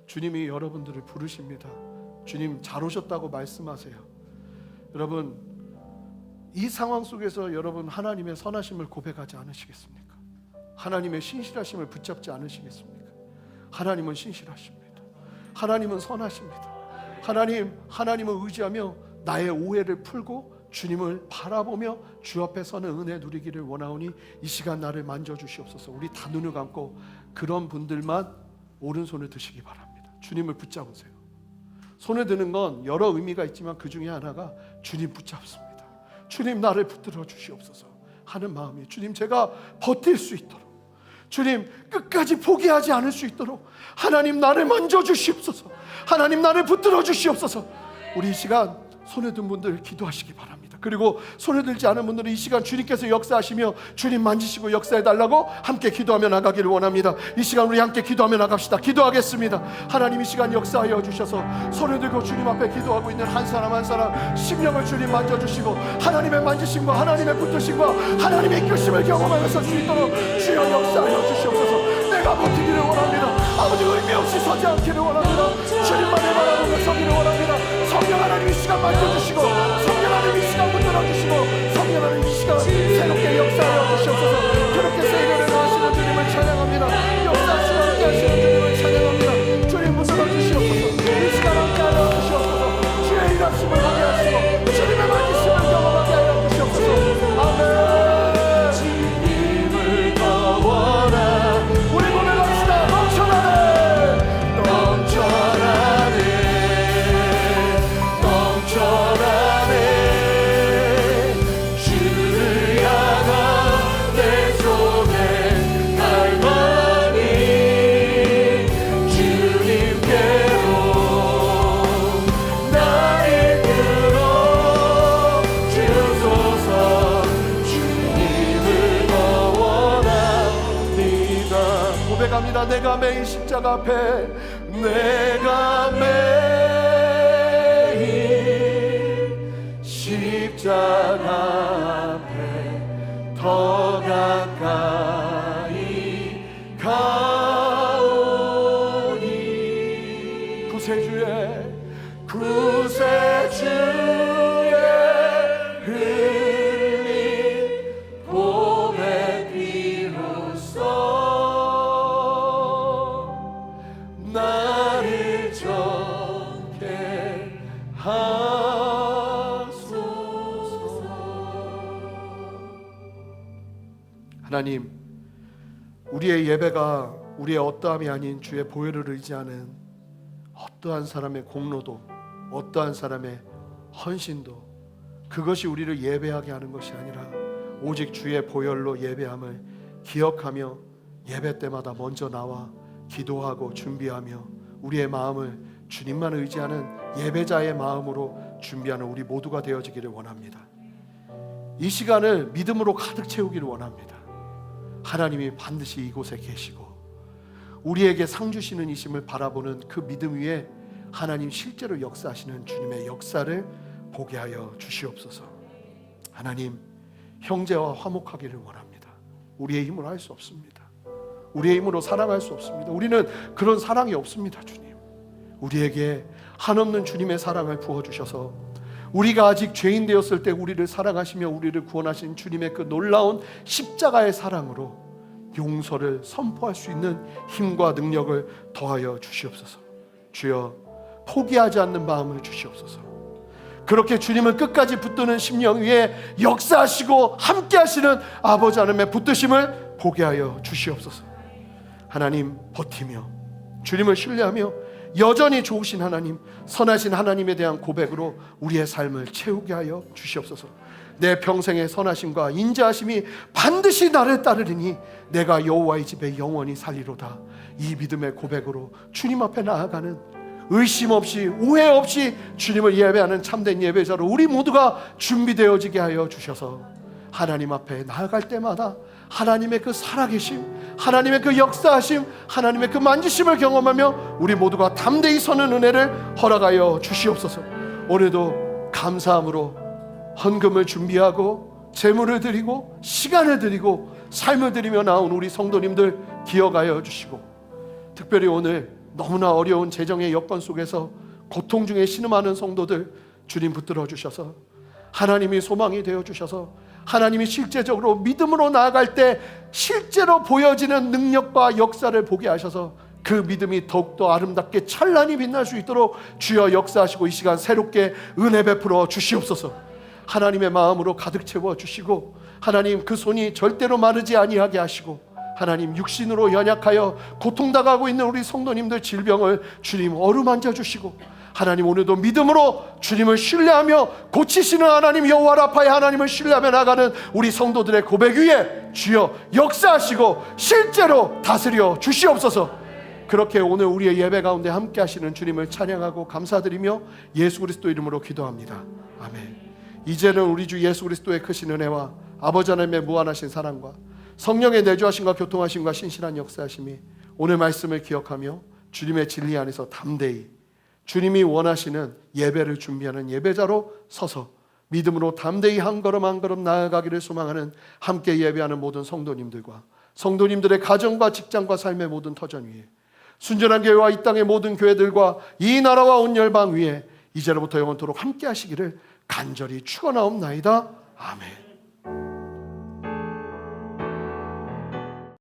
주님이 여러분들을 부르십니다. 주님 잘 오셨다고 말씀하세요. 여러분 이 상황 속에서 여러분 하나님의 선하심을 고백하지 않으시겠습니까? 하나님의 신실하심을 붙잡지 않으시겠습니까? 하나님은 신실하십니다. 하나님은 선하십니다. 하나님을 의지하며 나의 오해를 풀고 주님을 바라보며 주 앞에 서는 은혜 누리기를 원하오니 이 시간 나를 만져주시옵소서. 우리 다 눈을 감고 그런 분들만 오른손을 드시기 바랍니다. 주님을 붙잡으세요. 손을 드는 건 여러 의미가 있지만 그 중에 하나가 주님 붙잡습니다. 주님 나를 붙들어 주시옵소서 하는 마음이 주님 제가 버틸 수 있도록 주님 끝까지 포기하지 않을 수 있도록 하나님 나를 만져주시옵소서. 하나님 나를 붙들어 주시옵소서. 우리 이 시간 손에 든 분들 기도하시기 바랍니다. 그리고 손에 들지 않은 분들은 이 시간 주님께서 역사하시며 주님 만지시고 역사해달라고 함께 기도하며 나가기를 원합니다. 이 시간 우리 함께 기도하며 나갑시다. 기도하겠습니다. 하나님 이 시간 역사하여 주셔서 손을 들고 주님 앞에 기도하고 있는 한 사람 한 사람 심령을 주님 만져주시고 하나님의 만지심과 하나님의 붙드심과 하나님의 이끄심을 경험하며 설 수 있도록 주여 역사하여 주시옵소서. 내가 버티기를 원합니다. 아버지 의미 없이 서지 않기를 원합니다. 주님만을 바라보며 서기를 원합니다. 성령 하나님 이 시간 만져주시고 성령 하나님 이 시간 붙들어주시고 성령 하나님 이 시간 새롭게 역사하여 주시옵소서. 그렇게 세례를 하시는 주님을 찬양합니다. 역사하시고 함께 하시는 주님을 찬양합니다. 주님 붙들어주시옵소서. 이 시간 함께 하여 주시옵소서. 주의 일하심을 보게 하시고 주님의 만지심을 경험하게 하여 주시옵소서. 아멘. 주님을 더 원하 우리 고백합시다. 넘쳐나네 넘쳐나네 넘쳐나네 주를 향한 기도합니다. 내가 매일 십자가 앞에, 내가 매일 십자가 앞에 더 가까이 가오니 구세주의 흘린 보배 피로써 나를 정케 하소서. 하나님, 우리의 예배가 우리의 어떠함이 아닌 주의 보혈을 의지하는 어떠한 사람의 공로도, 어떠한 사람의 헌신도, 그것이 우리를 예배하게 하는 것이 아니라 오직 주의 보혈로 예배함을 기억하며 예배 때마다 먼저 나와 기도하고 준비하며 우리의 마음을 주님만 의지하는 예배자의 마음으로 준비하는 우리 모두가 되어지기를 원합니다. 이 시간을 믿음으로 가득 채우기를 원합니다. 하나님이 반드시 이곳에 계시고 우리에게 상 주시는 이심을 바라보는 그 믿음 위에 하나님 실제로 역사하시는 주님의 역사를 보게 하여 주시옵소서. 하나님, 형제와 화목하기를 원합니다. 우리의 힘으로 할 수 없습니다. 우리의 힘으로 사랑할 수 없습니다. 우리는 그런 사랑이 없습니다. 주님, 우리에게 한없는 주님의 사랑을 부어주셔서 우리가 아직 죄인 되었을 때 우리를 사랑하시며 우리를 구원하신 주님의 그 놀라운 십자가의 사랑으로 용서를 선포할 수 있는 힘과 능력을 더하여 주시옵소서. 주여, 포기하지 않는 마음을 주시옵소서. 그렇게 주님을 끝까지 붙드는 심령 위에 역사하시고 함께 하시는 아버지 하나님의 붙드심을 보게 하여 주시옵소서. 하나님, 버티며 주님을 신뢰하며 여전히 좋으신 하나님, 선하신 하나님에 대한 고백으로 우리의 삶을 채우게 하여 주시옵소서. 내 평생의 선하심과 인자하심이 반드시 나를 따르리니 내가 여호와의 집에 영원히 살리로다. 이 믿음의 고백으로 주님 앞에 나아가는, 의심 없이 오해 없이 주님을 예배하는 참된 예배자로 우리 모두가 준비되어지게 하여 주셔서 하나님 앞에 나아갈 때마다 하나님의 그 살아계심, 하나님의 그 역사하심, 하나님의 그 만지심을 경험하며 우리 모두가 담대히 서는 은혜를 허락하여 주시옵소서. 오늘도 감사함으로 헌금을 준비하고 재물을 드리고 시간을 드리고 삶을 드리며 나온 우리 성도님들 기억하여 주시고, 특별히 오늘 너무나 어려운 재정의 여건 속에서 고통 중에 신음하는 성도들 주님 붙들어 주셔서 하나님이 소망이 되어 주셔서 하나님이 실제적으로 믿음으로 나아갈 때 실제로 보여지는 능력과 역사를 보게 하셔서 그 믿음이 더욱더 아름답게 찬란히 빛날 수 있도록 주여 역사하시고 이 시간 새롭게 은혜 베풀어 주시옵소서. 하나님의 마음으로 가득 채워 주시고 하나님, 그 손이 절대로 마르지 아니하게 하시고 하나님, 육신으로 연약하여 고통당하고 있는 우리 성도님들 질병을 주님 어루만져 주시고 하나님, 오늘도 믿음으로 주님을 신뢰하며 고치시는 하나님 여호와 라파의 하나님을 신뢰하며 나가는 우리 성도들의 고백 위에 주여 역사하시고 실제로 다스려 주시옵소서. 그렇게 오늘 우리의 예배 가운데 함께 하시는 주님을 찬양하고 감사드리며 예수 그리스도 이름으로 기도합니다. 아멘. 이제는 우리 주 예수 그리스도의 크신 은혜와 아버지 하나님의 무한하신 사랑과 성령의 내주하심과 교통하심과 신실한 역사하심이 오늘 말씀을 기억하며 주님의 진리 안에서 담대히 주님이 원하시는 예배를 준비하는 예배자로 서서 믿음으로 담대히 한 걸음 한 걸음 나아가기를 소망하는 함께 예배하는 모든 성도님들과 성도님들의 가정과 직장과 삶의 모든 터전 위에 순전한 교회와 이 땅의 모든 교회들과 이 나라와 온 열방 위에 이제로부터 영원토록 함께 하시기를 간절히 축원하옵나이다. 아멘.